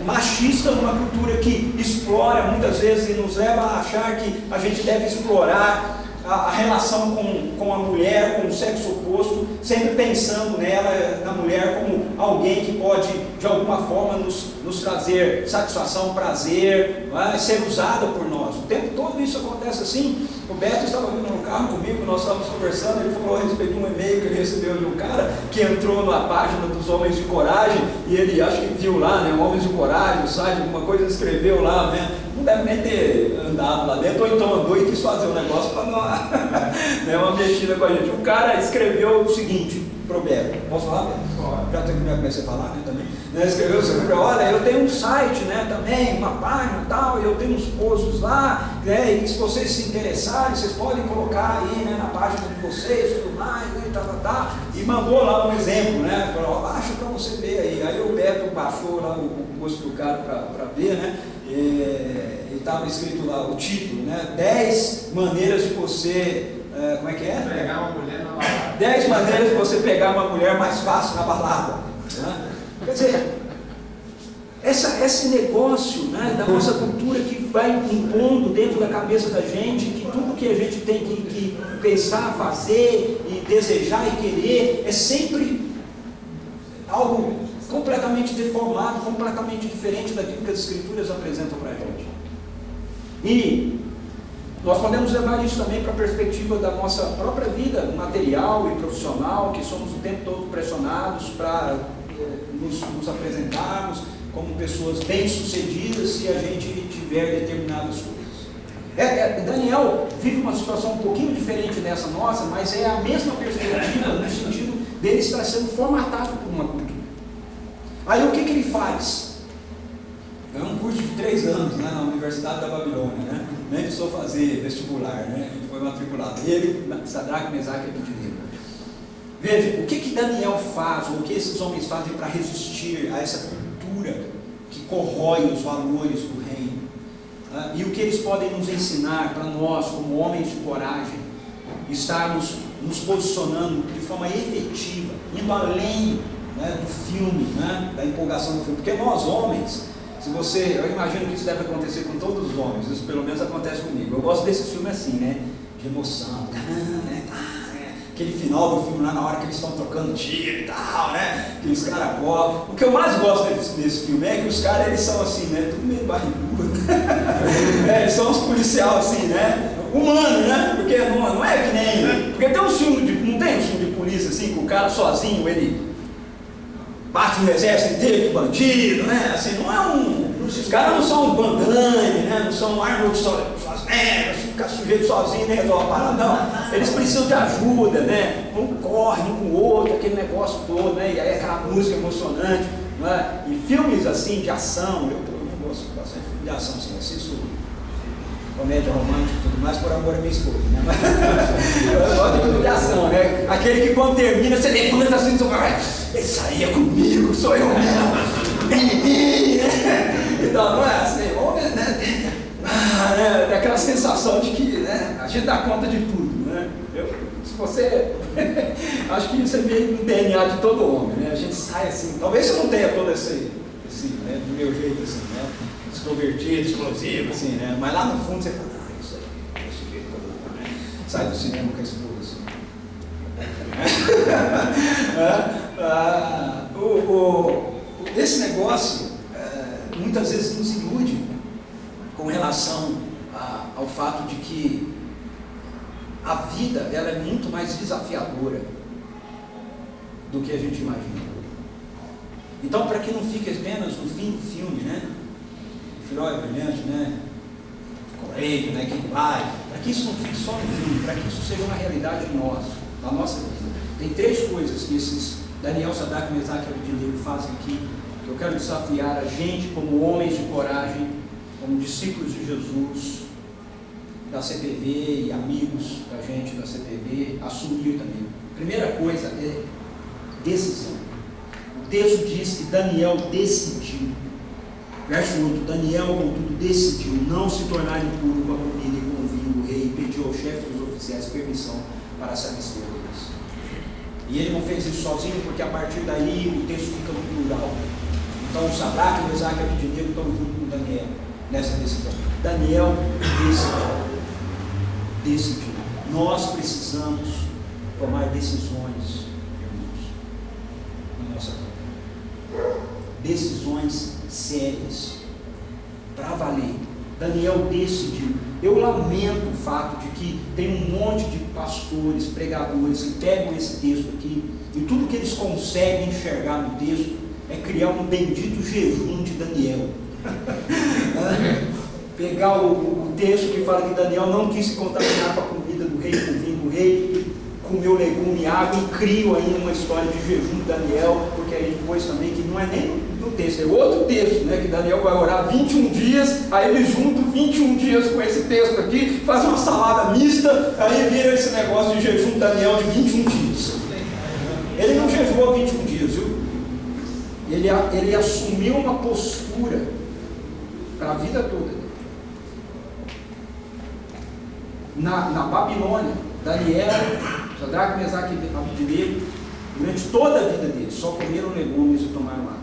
Speaker 1: machista, uma cultura que explora muitas vezes e nos leva a achar que a gente deve explorar a relação com a mulher, com o sexo oposto, sempre pensando nela, na mulher, como alguém que pode, de alguma forma, nos trazer satisfação, prazer, ser usada por nós. O tempo todo isso acontece assim. O Beto estava vindo no carro comigo, nós estávamos conversando, ele falou a respeito de um e-mail que ele recebeu de um cara que entrou na página dos Homens de Coragem, e ele acho que viu lá, né, Homens de Coragem, o site, alguma coisa, escreveu lá, né, não deve nem ter andado lá dentro, ou então andou e quis fazer um negócio para dar uma mexida com a gente. O cara escreveu o seguinte pro Beto, posso falar, Beto? Já comecei a falar, né, também. Escreveu o seguinte: olha, eu tenho um site, né, também, uma página e tal, eu tenho uns posts lá, né, e se vocês se interessarem, vocês podem colocar aí, né, na página de vocês, tudo mais, né, e mandou lá um exemplo, né, falou, baixa para você ver aí. Aí o Beto baixou lá o post do cara para ver, né, e estava escrito lá o título, né, 10 maneiras de você, como é que é?
Speaker 5: Pegar uma mulher na balada.
Speaker 1: 10 maneiras de você pegar uma mulher mais fácil na balada, né? Quer dizer, esse negócio, né, da nossa cultura que vai impondo dentro da cabeça da gente que tudo que a gente tem que pensar, fazer e desejar e querer é sempre algo completamente deformado, completamente diferente daquilo que as Escrituras apresentam para a gente. E nós podemos levar isso também para a perspectiva da nossa própria vida material e profissional, que somos o tempo todo pressionados para nos apresentarmos como pessoas bem-sucedidas se a gente tiver determinadas coisas. Daniel vive uma situação um pouquinho diferente dessa nossa, mas é a mesma perspectiva no sentido dele estar sendo formatado por uma cultura. Aí o que ele faz? É um curso de 3 anos, né, na Universidade da Babilônia, né? Nem precisou fazer vestibular, né? Ele foi matriculado. Ele, Sadraque, Mesaque e Abednego. Veja, o que Daniel faz, ou o que esses homens fazem para resistir a essa cultura que corrói os valores do reino, tá? E o que eles podem nos ensinar para nós, como homens de coragem, estarmos nos posicionando de forma efetiva, indo além, né, do filme, né, da empolgação do filme, porque nós homens, eu imagino que isso deve acontecer com todos os homens, isso pelo menos acontece comigo. Eu gosto desse filme assim, né, de emoção, aquele final do filme lá, na hora que eles estão trocando tiro e tal, né, aqueles caras gostam. O que eu mais gosto desse filme é que os caras, eles são assim, né, tudo meio barrigudo, eles são uns policiais assim, né, humano, né, porque não é que nem, porque tem um filme não tem um filme de polícia assim, que o cara sozinho, ele bate no exército inteiro de bandido, né? Assim, não é os caras não são Van Damme, né? Não são Arnold Schwarzenegger, ficar sujeito sozinho, nem resolve a parada, não. Eles precisam de ajuda, né? Um corre um com o outro, aquele negócio todo, né? E aí aquela música emocionante, né? E filmes assim de ação, eu não gosto bastante de filme de ação, assim, assisto comédia romântica e tudo mais por amor à minha esposa, né? Eu gosto de filme de ação, né? Aquele que quando termina, você levanta assim, ele saía comigo, sou eu mesmo, então não é assim, homem, né? Tem aquela sensação de que, né, a gente dá conta de tudo, né? Se você, acho que isso é meio no DNA de todo homem, né? A gente sai assim, talvez você não tenha todo esse né, do meu jeito assim, né? Extrovertido, explosivo, assim, né? Mas lá no fundo você fala, isso aí, esse jeito todo, né? Sai do cinema com a esposa assim. Esse negócio muitas vezes nos ilude, né, com relação ao fato de que a vida ela é muito mais desafiadora do que a gente imagina. Então, para que não fique apenas no fim do filme, né, o final é brilhante, né, correto, né, quem vai, para que isso não fique só no filme, para que isso seja uma realidade na nossa vida. Tem 3 coisas que esses Daniel, Sadraque, Mesaque e Abednego fazem aqui, que eu quero desafiar a gente como homens de coragem, como discípulos de Jesus, da CPV e amigos da gente da CPV, assumir também. Primeira coisa é decisão. O texto diz que Daniel decidiu. Verso 8, Daniel, contudo, decidiu não se tornar impuro com a comida e com o vinho do rei e pediu ao chefe dos oficiais permissão para se abster deles. E ele não fez isso sozinho, porque a partir daí o texto fica no plural. Então, Sadraque, Mesaque e Abednego estão junto com Daniel nessa decisão. Daniel decidiu. Nós precisamos tomar decisões nossa vida. Decisões sérias, para valer. Daniel decidiu. Eu lamento o fato de que tem um monte de pastores, pregadores que pegam esse texto aqui e tudo que eles conseguem enxergar no texto é criar um bendito jejum de Daniel. Pegar o texto que fala que Daniel não quis se contaminar com a comida do rei, com o vinho do rei, comeu legume e água, e crio aí uma história de jejum de Daniel, porque aí depois também, que não é nem no texto, é outro texto, né, que Daniel vai orar 21 dias, aí ele junta 21 dias com esse texto aqui, faz uma salada mista, aí vira esse negócio de jejum de Daniel de 21 dias. Ele não jejuou 21 dias, viu? Ele assumiu uma postura para a vida toda. Na Babilônia, Daniel, Sadraque, Mesaque e Abednego, durante toda a vida deles, só comeram legumes e tomaram água.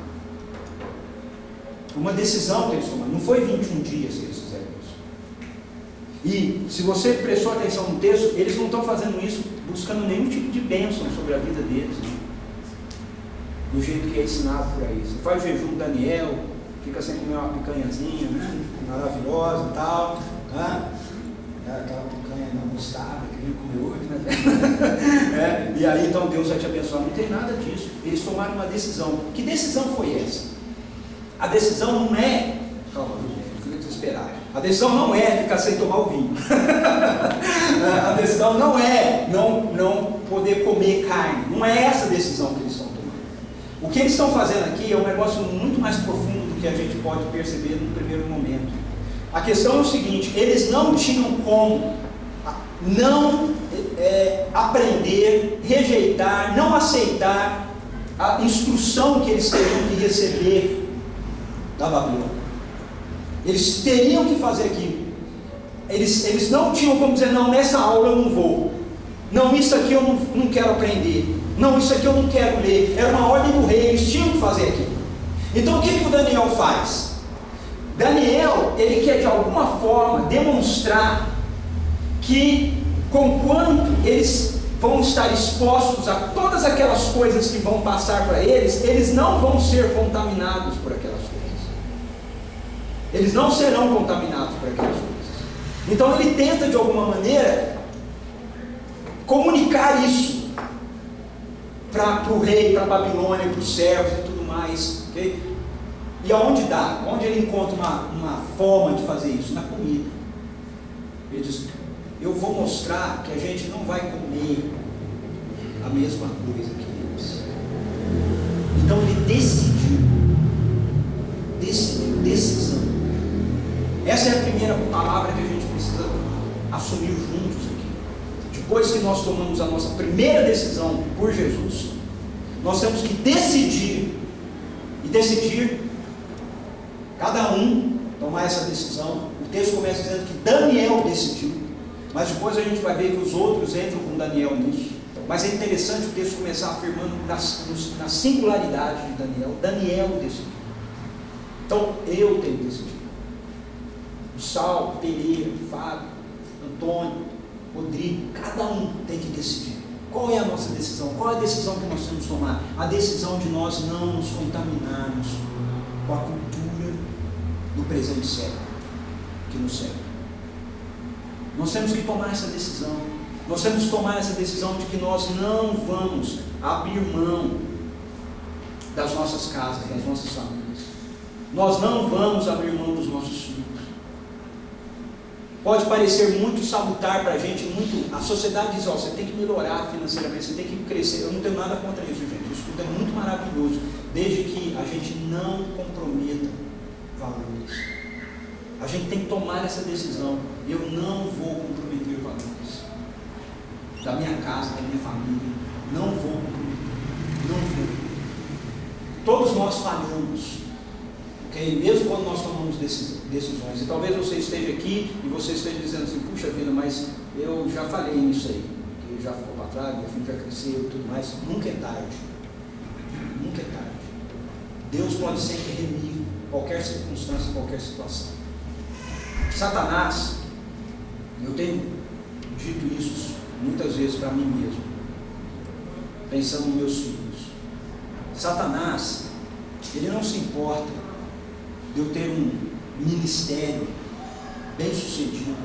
Speaker 1: Uma decisão que eles tomaram, não foi 21 dias que eles fizeram isso. E, se você prestou atenção no texto, eles não estão fazendo isso buscando nenhum tipo de bênção sobre a vida deles, né? Do jeito que é ensinado por aí. Você faz o jejum de Daniel, fica sem comer uma picanhazinha, né? Maravilhosa e tal, né? Aquela picanha na mostarda que nem comer hoje, né? E aí então Deus vai te abençoar. Não tem nada disso. Eles tomaram uma decisão. Que decisão foi essa? A decisão não é, calma, não fica desesperado. A decisão não é ficar sem tomar o vinho. A decisão não é não poder comer carne. Não é essa a decisão que eles estão tomando. O que eles estão fazendo aqui é um negócio muito mais profundo do que a gente pode perceber no primeiro momento. A questão é o seguinte: eles não tinham como não aprender, rejeitar, não aceitar a instrução que eles teriam que receber da Babilônia. Eles teriam que fazer aquilo. Eles não tinham como dizer: não, nessa aula eu não vou, não, isso aqui eu não quero aprender, não, isso aqui eu não quero ler. Era uma ordem do rei, eles tinham que fazer aquilo. Então o que o Daniel faz? Daniel, ele quer de alguma forma demonstrar que, conquanto eles vão estar expostos a todas aquelas coisas que vão passar para eles, eles não vão ser contaminados por aquelas coisas. Eles não serão contaminados por aquelas coisas. Então ele tenta de alguma maneira comunicar isso para o rei, para a Babilônia, para os servos e tudo mais, ok? E aonde dá? Onde ele encontra uma forma de fazer isso? Na comida. Ele diz: eu vou mostrar que a gente não vai comer a mesma coisa que eles. Então ele decidiu. Decisão. Essa é a primeira palavra que a gente precisa assumir juntos aqui. Depois que nós tomamos a nossa primeira decisão por Jesus, nós temos que decidir. E decidir, cada um tomar essa decisão. O texto começa dizendo que Daniel decidiu, mas depois a gente vai ver que os outros entram com Daniel nisso. Mas é interessante o texto começar afirmando na singularidade de Daniel. Daniel decidiu. Então eu tenho que decidir. O Saulo, Pereira, Fábio, Antônio, Rodrigo, cada um tem que decidir. Qual é a nossa decisão? Qual é a decisão que nós temos que tomar? A decisão de nós não nos contaminarmos com a cultura do presente século, que nos serve. Nós temos que tomar essa decisão. Nós temos que tomar essa decisão de que nós não vamos abrir mão das nossas casas, das nossas famílias. Nós não vamos abrir mão dos nossos filhos. Pode parecer muito salutar para a gente, muito. A sociedade diz: ó, você tem que melhorar financeiramente, você tem que crescer. Eu não tenho nada contra isso, gente. Isso tudo é muito maravilhoso, desde que a gente não comprometa valores. A gente tem que tomar essa decisão. Eu não vou comprometer valores da minha casa, da minha família. Não vou comprometer. Não vou. Todos nós falhamos, ok? Mesmo quando nós tomamos decisões. E talvez você esteja aqui e você esteja dizendo assim: puxa vida, mas eu já falhei nisso aí, que já ficou para trás, meu filho já cresceu e tudo mais. Nunca é tarde. Nunca é tarde. Deus pode sempre remir qualquer circunstância, qualquer situação. Satanás, eu tenho dito isso muitas vezes para mim mesmo, pensando nos meus filhos. Satanás, ele não se importa de eu ter um ministério bem sucedido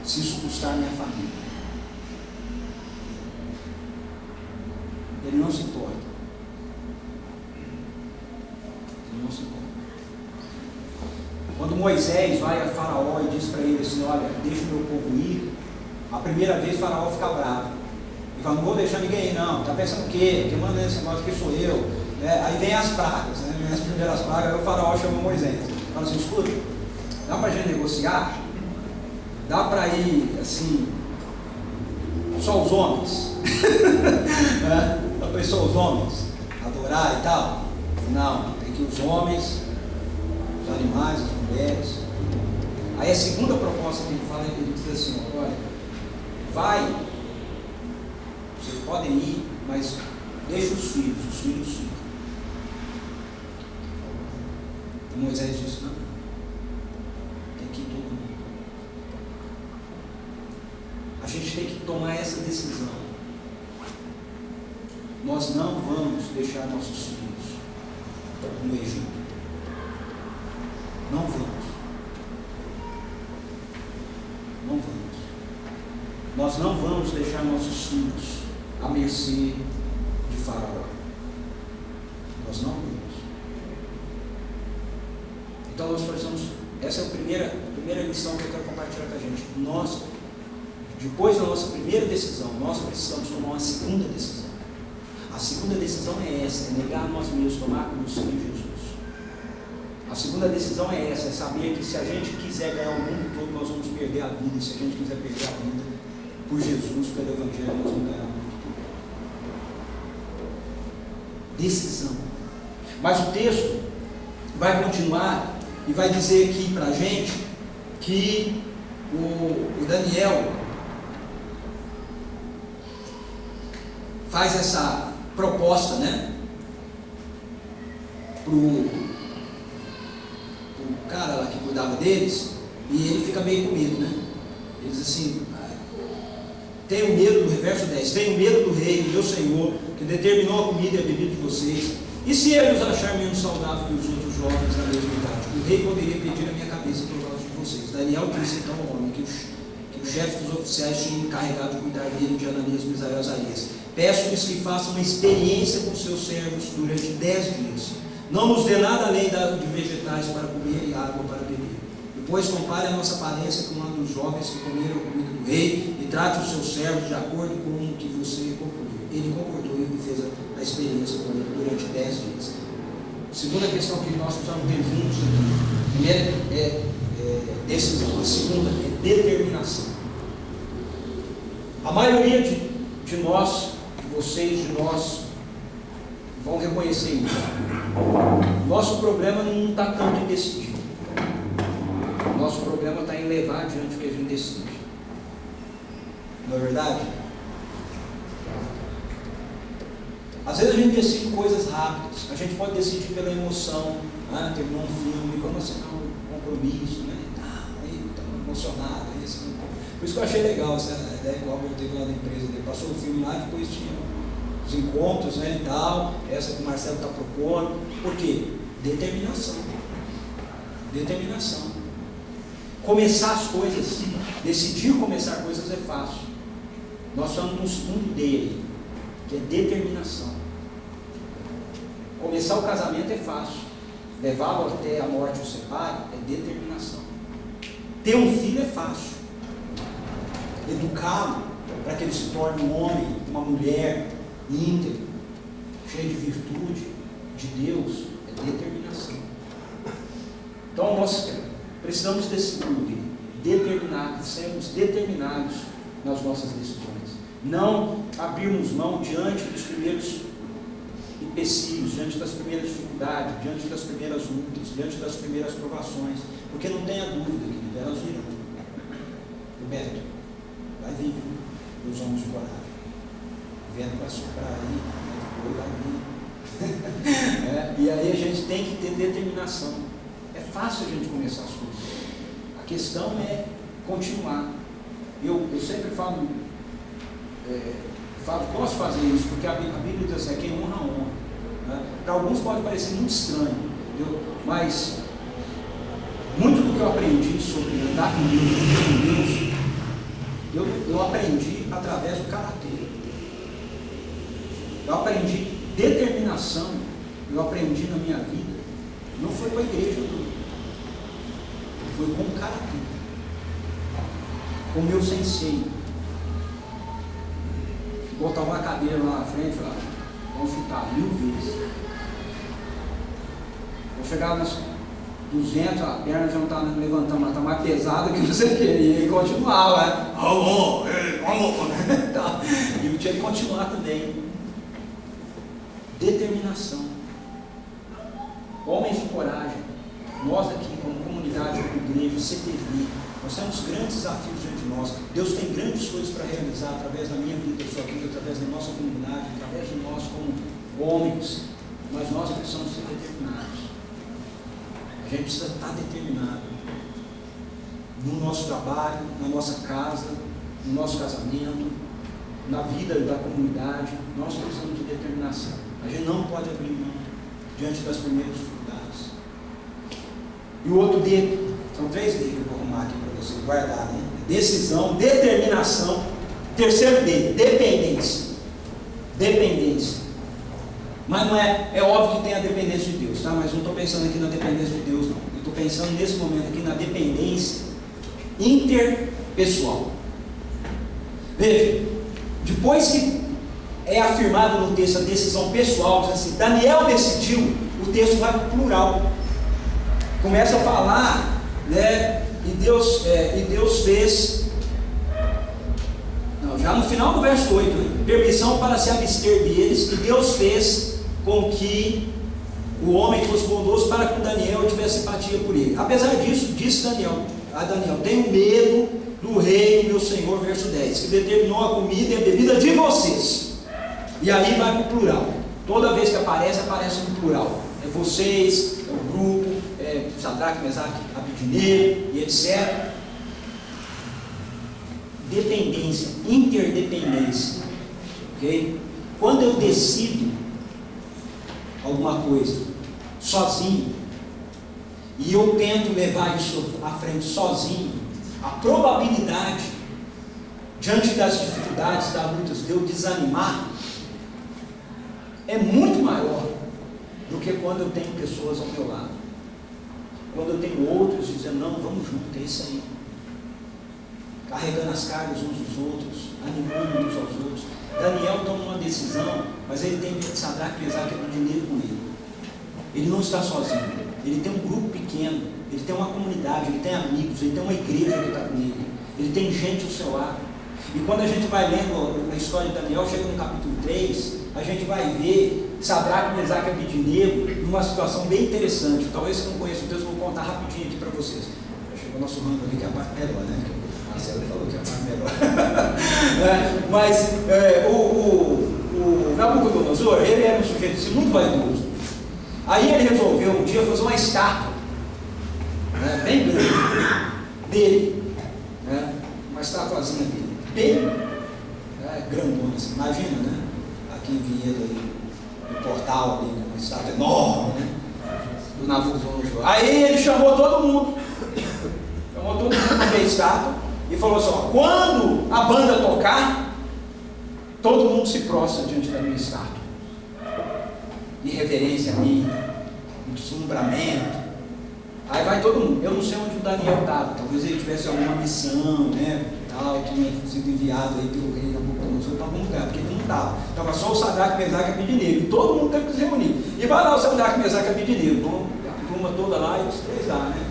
Speaker 1: se isso custar minha família. Ele não se importa. Ele não se importa. Quando Moisés vai a Faraó e diz para ele assim: olha, deixa o meu povo ir, a primeira vez Faraó fica bravo e fala: não vou deixar ninguém ir, não. Está pensando o quê? Quem manda esse negócio aqui sou eu. Aí vem as pragas, né? Vem as primeiras pragas. Aí o Faraó chama Moisés, fala assim: escuta, dá para a gente negociar? Dá para ir assim, só os homens? Dá para ir só os homens adorar e tal? Não, tem que ir os homens, os animais, as mulheres. Aí a segunda proposta que ele fala, ele diz assim: olha, vai, vocês podem ir, mas deixa os filhos ficam. E Moisés disse: não, tem que ir todo mundo. A gente tem que tomar essa decisão. Nós não vamos deixar nossos filhos no Egito. Não vamos. Não vamos. Nós não vamos deixar nossos filhos à mercê de Faraó. Nós não vamos. Então nós precisamos, essa é a primeira lição que eu quero compartilhar com a gente. Nós, depois da nossa primeira decisão, nós precisamos tomar uma segunda decisão. A segunda decisão é essa, é negar a nós mesmos, tomar como Senhor Jesus. A segunda decisão é essa, é saber que se a gente quiser ganhar o mundo todo, nós vamos perder a vida. E se a gente quiser perder a vida por Jesus, pelo Evangelho, nós vamos ganhar o mundo todo. Decisão. Mas o texto vai continuar e vai dizer aqui para a gente que o Daniel faz essa proposta, né, pro cara lá que cuidava deles, e ele fica meio com medo, né? Ele diz assim: tenho medo, do verso 10, tenho medo do rei, do meu senhor, que determinou a comida e a bebida de vocês, e se ele os achar menos saudável que os outros jovens da mesma idade, o rei poderia pedir a minha cabeça pelos olhos de vocês. Daniel disse então ao homem que o chefe dos oficiais tinha encarregado de cuidar dele de Ananias, Misael e Azarias: peço-lhes que façam uma experiência com seus servos durante 10 dias. Não nos dê nada além de vegetais para comer e água para beber. Depois compare a nossa aparência com a dos jovens que comeram a comida do rei e trate os seus servos de acordo com o que você concluiu. Ele concordou e fez a experiência com ele durante 10 dias. Segunda questão que nós precisamos ter juntos aqui. Primeira é decisão. A segunda é determinação. A maioria de nós, de vocês, de nós, vão reconhecer isso. Nosso problema não está tanto em decidir. Nosso problema está em levar adiante o que a gente decide. Não é verdade? Às vezes a gente decide coisas rápidas. A gente pode decidir pela emoção. Terminou um filme, vamos assinar um compromisso, né? Aí estamos emocionados. Por isso que eu achei legal essa ideia que o Albert teve lá na empresa dele. Passou o filme lá, depois tinha os encontros, né, e tal, essa que o Marcelo está propondo. Por quê? Determinação. Determinação. Começar as coisas, decidir começar coisas é fácil. Nós estamos no segundo dele, que é determinação. Começar o casamento é fácil. Levá-lo até a morte o separe é determinação. Ter um filho é fácil. Educá-lo para que ele se torne um homem, uma mulher íntegro, cheio de virtude, de Deus, é determinação. Então nós precisamos decidir, sermos determinados nas nossas decisões. Não abrirmos mão diante dos primeiros empecilhos, diante das primeiras dificuldades, diante das primeiras lutas, diante das primeiras provações, porque não tenha dúvida, querido, elas virão. Roberto, vai vir, meus homens de coragem. Vendo para soprar aí, vai vir. E aí a gente tem que ter determinação. É fácil a gente começar as coisas. A questão é continuar. Eu sempre falo, posso fazer isso, porque a Bíblia diz assim: quem honra, honra. Né? Para alguns pode parecer muito estranho, entendeu? Mas muito do que eu aprendi sobre andar com Deus, eu aprendi através do caráter. Eu aprendi determinação, eu aprendi na minha vida. Não foi com a igreja, foi com o caráter, com o meu sensei. Botar uma cadeira lá na frente e falar, vamos chutar 1000 vezes. Eu chegava nos 200, a perna já não estava levantando, mas está mais pesada que não sei o que. E ele continuava, né? E eu tinha que continuar também. Determinação. Homens de coragem. Nós aqui, como comunidade, como igreja, CTV, nós temos grandes desafios diante de nós. Deus tem grandes coisas para realizar através da minha vida, da sua vida, através da nossa comunidade, através de nós como homens. Mas nós precisamos ser determinados. A gente precisa estar determinado no nosso trabalho, na nossa casa, no nosso casamento, na vida da comunidade. Nós precisamos de determinação. A gente não pode abrir mão diante das primeiras dificuldades. E o outro D, são 3 D que eu vou arrumar aqui para você guardar, né? Decisão, determinação. Terceiro D, dependência. Dependência. Mas não é óbvio que tem a dependência de Deus, tá? Mas não estou pensando aqui na dependência de Deus, não. Eu estou pensando nesse momento aqui na dependência interpessoal. Veja, depois que é afirmado no texto a decisão pessoal, diz assim, Daniel decidiu, o texto vai para o plural. Começa a falar, né? E Deus fez. Não, já no final do verso 8, né? Permissão para se abster deles, e Deus fez com que o homem fosse bondoso para que Daniel tivesse simpatia por ele. Apesar disso, disse Daniel a Daniel: tenho medo do rei, meu senhor, verso 10, que determinou a comida e a bebida de vocês. E aí vai para o plural. Toda vez que aparece no plural. É vocês, é o grupo, é Sadraque, Mesaque, Abednego e etc. Dependência, interdependência. Ok? Quando eu decido alguma coisa sozinho e eu tento levar isso à frente sozinho, a probabilidade diante das dificuldades, das lutas, de eu desanimar é muito maior do que quando eu tenho pessoas ao meu lado, quando eu tenho outros dizendo: não, vamos junto, é isso aí, carregando as cargas uns dos outros, animando uns aos outros. Daniel toma uma decisão, mas ele tem Sadraque, Mesaque e Abednego com ele. Ele não está sozinho, ele tem um grupo pequeno, ele tem uma comunidade, ele tem amigos, ele tem uma igreja que está com ele, ele tem gente ao seu lado. E quando a gente vai lendo a história de Daniel, chega no capítulo 3, a gente vai ver Sadraque, Mesaque e Abednego numa situação bem interessante. Talvez você não conheça o texto, eu vou contar rapidinho aqui para vocês. Chegou o nosso rango ali, que é a parte melhor, né? A Marcelo falou que é a parte melhor. Mas o Nabucodonosor, ele era um sujeito assim, muito vaidoso. Aí ele resolveu um dia fazer uma estátua, né, bem grande, dele, né, uma estatuazinha dele, bem grandona assim, imagina, né? Aqui em Vinhedo, ali, no portal, ali, uma estátua enorme, né? Do Nabucodonosor. Aí ele chamou todo mundo para ver a estátua e falou assim: ó, quando a banda tocar, todo mundo se prostra diante da minha estátua, de reverência a mim, de deslumbramento. Aí vai todo mundo. Eu não sei onde o Daniel estava, talvez ele tivesse alguma missão, né? Tal, tinha sido enviado aí pelo rei Nabucodonosor para algum lugar, porque ele não estava. Estava só o Sadraque, Mesaque e Abednego, e todo mundo teve que se reunir. E vai lá o Sadraque, Mesaque e Abednego, a turma toda lá e os 3 lá, né?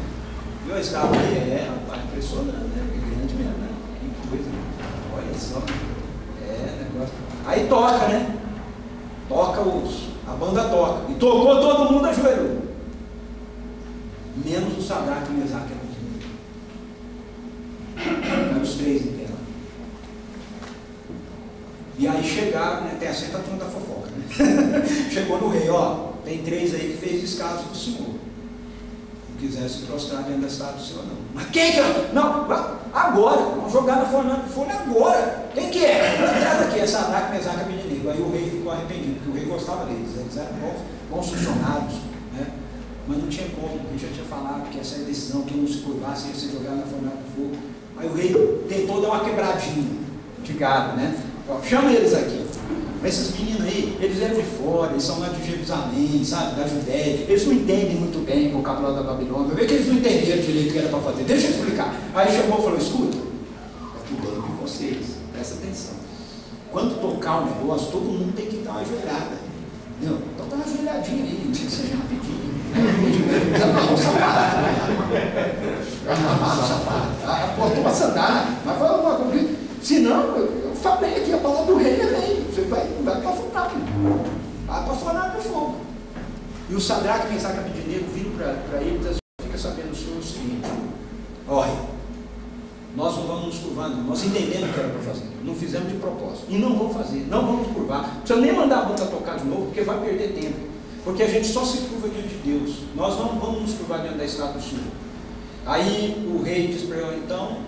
Speaker 1: Viu a estátua aí? Rapaz, impressionante, né? É grande mesmo, né? Que coisa, né? Olha só. Negócio. Aí toca, né? A banda toca. E tocou, todo mundo ajoelhou. Menos o Sadraque, Mesaque e Abednego. Eram os 3 em tela. E aí chegaram, né? Tem a sempre a turma da fofoca, né? Chegou no rei: ó, tem 3 aí que fez descaso do senhor. quiser se prostrar diante da estátua do Senhor, não. Mas quem que é? Não, agora, vamos jogar na fornalha de fogo agora. Quem que é? Traz aqui, essa Sadraque, Mesaque e Abednego. Aí o rei ficou arrependido, porque o rei gostava deles, eles eram bons funcionários, né? Mas não tinha como, ele já tinha falado que essa é a decisão, que não se curvasse ia ser jogado na fornalha de fogo. Aí o rei tentou dar uma quebradinha de gado, né? Ó, chama eles aqui. Esses meninos aí, eles vieram de fora, eles são lá de Jerusalém, sabe, da Judéia, eles não entendem muito bem o vocabulário da Babilônia, eu vejo que eles não entenderam direito o que era para fazer, deixa eu explicar. Aí chamou e falou, escuta, aqui dentro de vocês, presta atenção, quando tocar o negócio, todo mundo tem que dar uma ajoelhada, entendeu? Então dá uma ajoelhadinha aí, não precisa seja rapidinho, precisa amarrar o sapato, amarrar o sapato, botou uma sandália, mas foi alguma coisa, senão, eu falei aqui, a palavra do rei é rei, você vai para a fornalha, vai para a fornalha do fogo. E o Sadraque, Mesaque e Abednego viram para ele e disseram, fica sabendo o Senhor o seguinte, olha, nós não vamos nos curvar não, nós entendemos o que era para fazer, não fizemos de propósito, e não vamos fazer, não vamos nos curvar, não precisa nem mandar a banda tocar de novo, porque vai perder tempo, porque a gente só se curva diante de Deus, nós não vamos nos curvar diante da estátua do Senhor. Aí o rei disse para ele, então,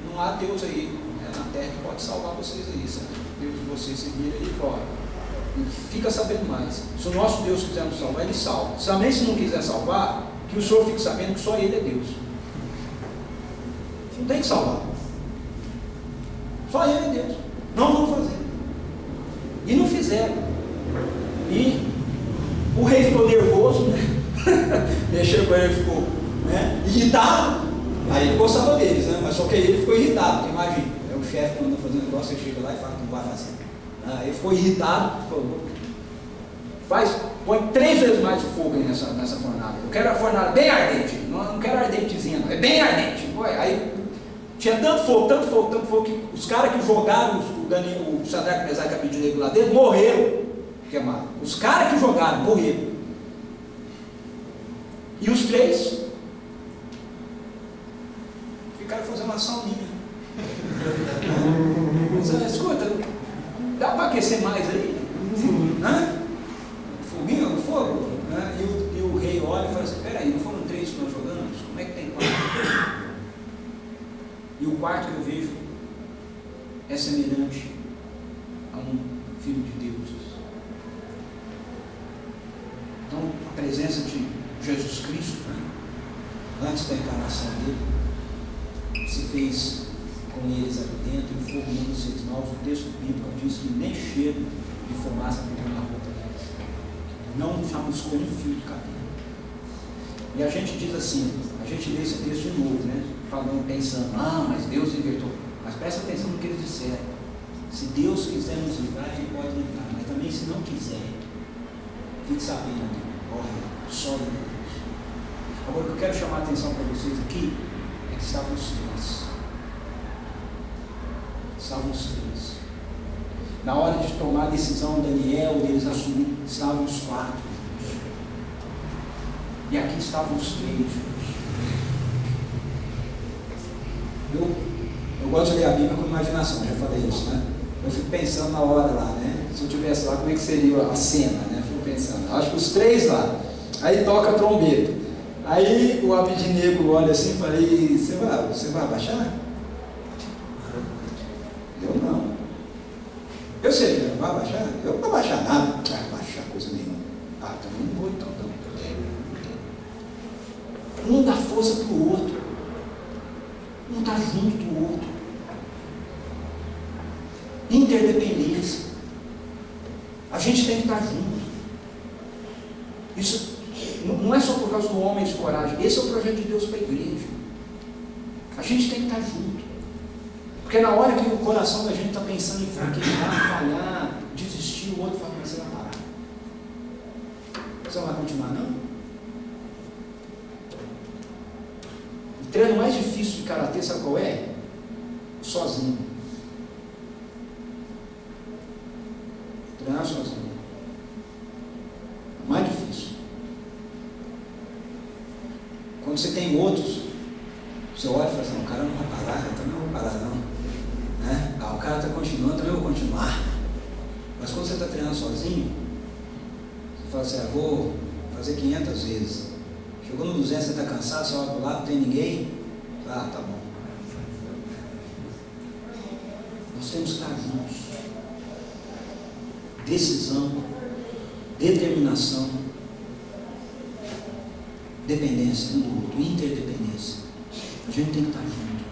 Speaker 1: não há Deus aí na terra que pode salvar vocês aí, sabe? Deus de vocês se vira aí fora. E fica sabendo mais. Se o nosso Deus quiser nos salvar, Ele salva. Também se não quiser salvar, que o Senhor fique sabendo que só Ele é Deus. Não tem que salvar. Só Ele é Deus. Não vão fazer. E não fizeram. E o rei ficou nervoso, né? Mexeu com ele, ficou, né, irritado. Aí ele gostava deles, né? Mas só que ele ficou irritado, porque imagina, é o chefe que anda fazendo negócio, ele chega lá e fala que não vai fazer. Ele ficou irritado, falou, põe 3 vezes mais fogo aí nessa fornalha. Eu quero a fornalha bem ardente, não quero ardentezinha, não, é bem ardente. Aí tinha tanto fogo, que os caras que jogaram o Sadraque, Mesaque e Abednego lá dentro morreram queimados. Os caras que jogaram morreram. E os 3 ficaram fazendo uma sauninha. Escuta, dá para aquecer mais aí? Foguinho no fogo? E o rei olha e fala assim, peraí, não foram 3 que nós jogamos? Como é que tem 4? E o quarto que eu vejo é semelhante a um filho de Deus. Então, a presença de Jesus Cristo, antes da encarnação dele, se fez com eles ali dentro, e o fogo não dos seres maus. O texto bíblico diz que nem cheiro de fumaça pegou na roupa deles, não chamuscou um fio de cabelo. E a gente diz assim, a gente lê esse texto de novo, né? Falando, pensando, mas Deus libertou. Mas presta atenção no que eles disseram. Se Deus quiser nos livrar, Ele pode livrar, mas também se não quiser, fique sabendo, olha, só Ele é Deus. Agora, o que eu quero chamar a atenção para vocês aqui é que estavam os 3. Estavam os 3. Na hora de tomar a decisão, Daniel, deles assumir, estavam os 4. E aqui estavam os 3. Eu gosto de ler a Bíblia com imaginação, já falei isso, né? Eu fico pensando na hora lá, né? Se eu estivesse lá, como é que seria a cena, né? Fico pensando, acho que os 3 lá, aí toca a trombeta. Aí o Abednego olha assim e falei, você vai abaixar? Eu não. Eu sei, não vai abaixar? Eu não vou abaixar nada. Não vai abaixar coisa nenhuma. Então não vou, então não. Um dá força para o outro. Um está junto do outro. Interdependência. A gente tem que estar junto. Isso não é só por causa do homem de coragem. Esse é o projeto de Deus para a igreja. A gente tem que estar junto. Porque na hora que o coração da gente está pensando em fraquejar, falhar, desistir, o outro fala, mas você vai parar. Você não vai continuar, não? O treino mais difícil de karatê, sabe qual é? Sozinho. Treinar sozinho. É mais difícil. Quando você tem outros, você olha e fala assim, o cara não vai parar, eu também não vou parar não. Né? O cara está continuando, eu também vou continuar. Mas quando você está treinando sozinho, você fala assim, vou fazer 500 vezes. Chegou no 200, você está cansado, você olha para o lado, não tem ninguém. Ah, tá bom. Nós temos que estar juntos. Decisão, determinação, dependência um do outro, interdependência. A gente tem que estar junto.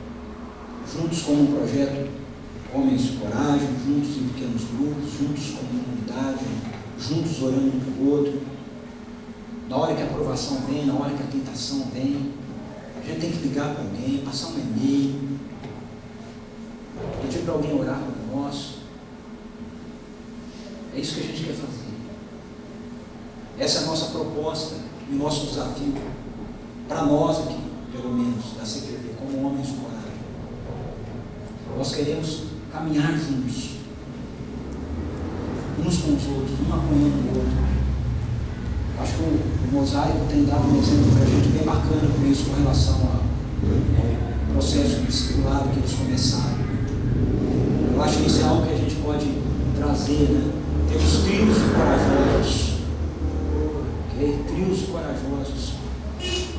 Speaker 1: Juntos como um projeto Homens de Coragem, juntos em pequenos grupos, juntos como comunidade, juntos orando um para o outro. Na hora que a aprovação vem, na hora que a tentação vem, a gente tem que ligar para alguém, passar um e-mail, pedir para alguém orar por nós. É isso que a gente quer fazer. Essa é a nossa proposta e o nosso desafio para nós aqui, pelo menos, da CQV, como Homens de Coragem. Nós queremos caminhar juntos, uns com os outros, um apoiando o outro. Acho que o Mosaico tem dado um exemplo para a gente bem bacana com isso, com relação ao processo discipulado que eles começaram. Eu acho que isso é algo que a gente pode trazer, né? Temos trios corajosos, okay? Trios corajosos,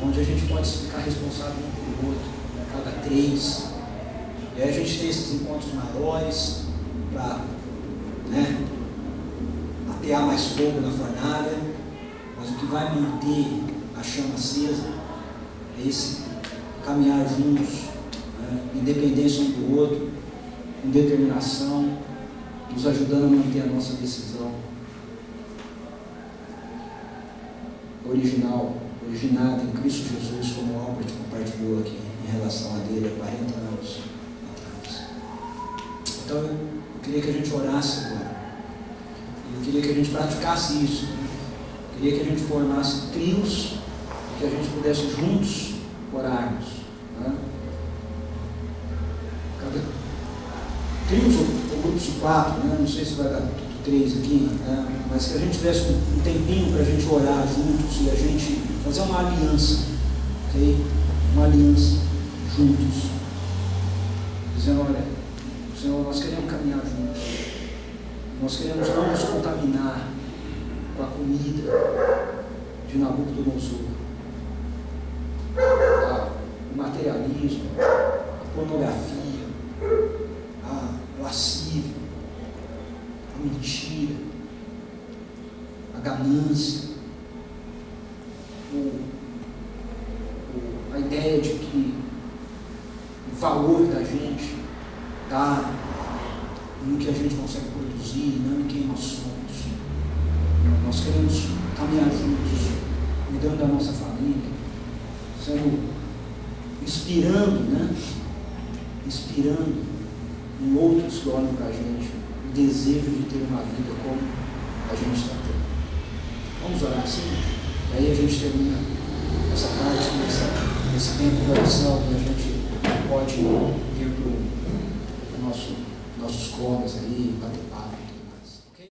Speaker 1: onde a gente pode ficar responsável um pelo outro, cada 3. E aí a gente tem esses encontros maiores para, né, atear mais fogo na fornalha, mas o que vai manter a chama acesa é esse caminhar juntos, né, independência um do outro, com determinação, nos ajudando a manter a nossa decisão originada em Cristo Jesus, como o Albert compartilhou aqui em relação a dele há 40 anos atrás. Então eu queria que a gente orasse agora. Eu queria que a gente praticasse isso. Eu queria que a gente formasse trios, que a gente pudesse juntos orarmos. Né? Trios ou grupos de 4, né? Não sei se vai dar 3 aqui, né? Mas que a gente tivesse um tempinho para a gente orar juntos e a gente fazer uma aliança, ok? Uma aliança juntos, dizendo: olha, Senhor, nós queremos caminhar juntos, nós queremos não nos contaminar com a comida de Nabucodonosor, o materialismo, a pornografia, a lascívia, a mentira, a ganância, a ideia de que o valor da gente está no que a gente consegue produzir, não em quem nós somos. Nós queremos caminhar juntos, cuidando da nossa família, inspirando, né? Inspirando em outros que olham para a gente o desejo de ter uma vida como a gente está tendo. Vamos orar assim? E aí a gente termina essa parte, esse tempo de oração, e a gente pode ir para nossos comes aí, bater papo.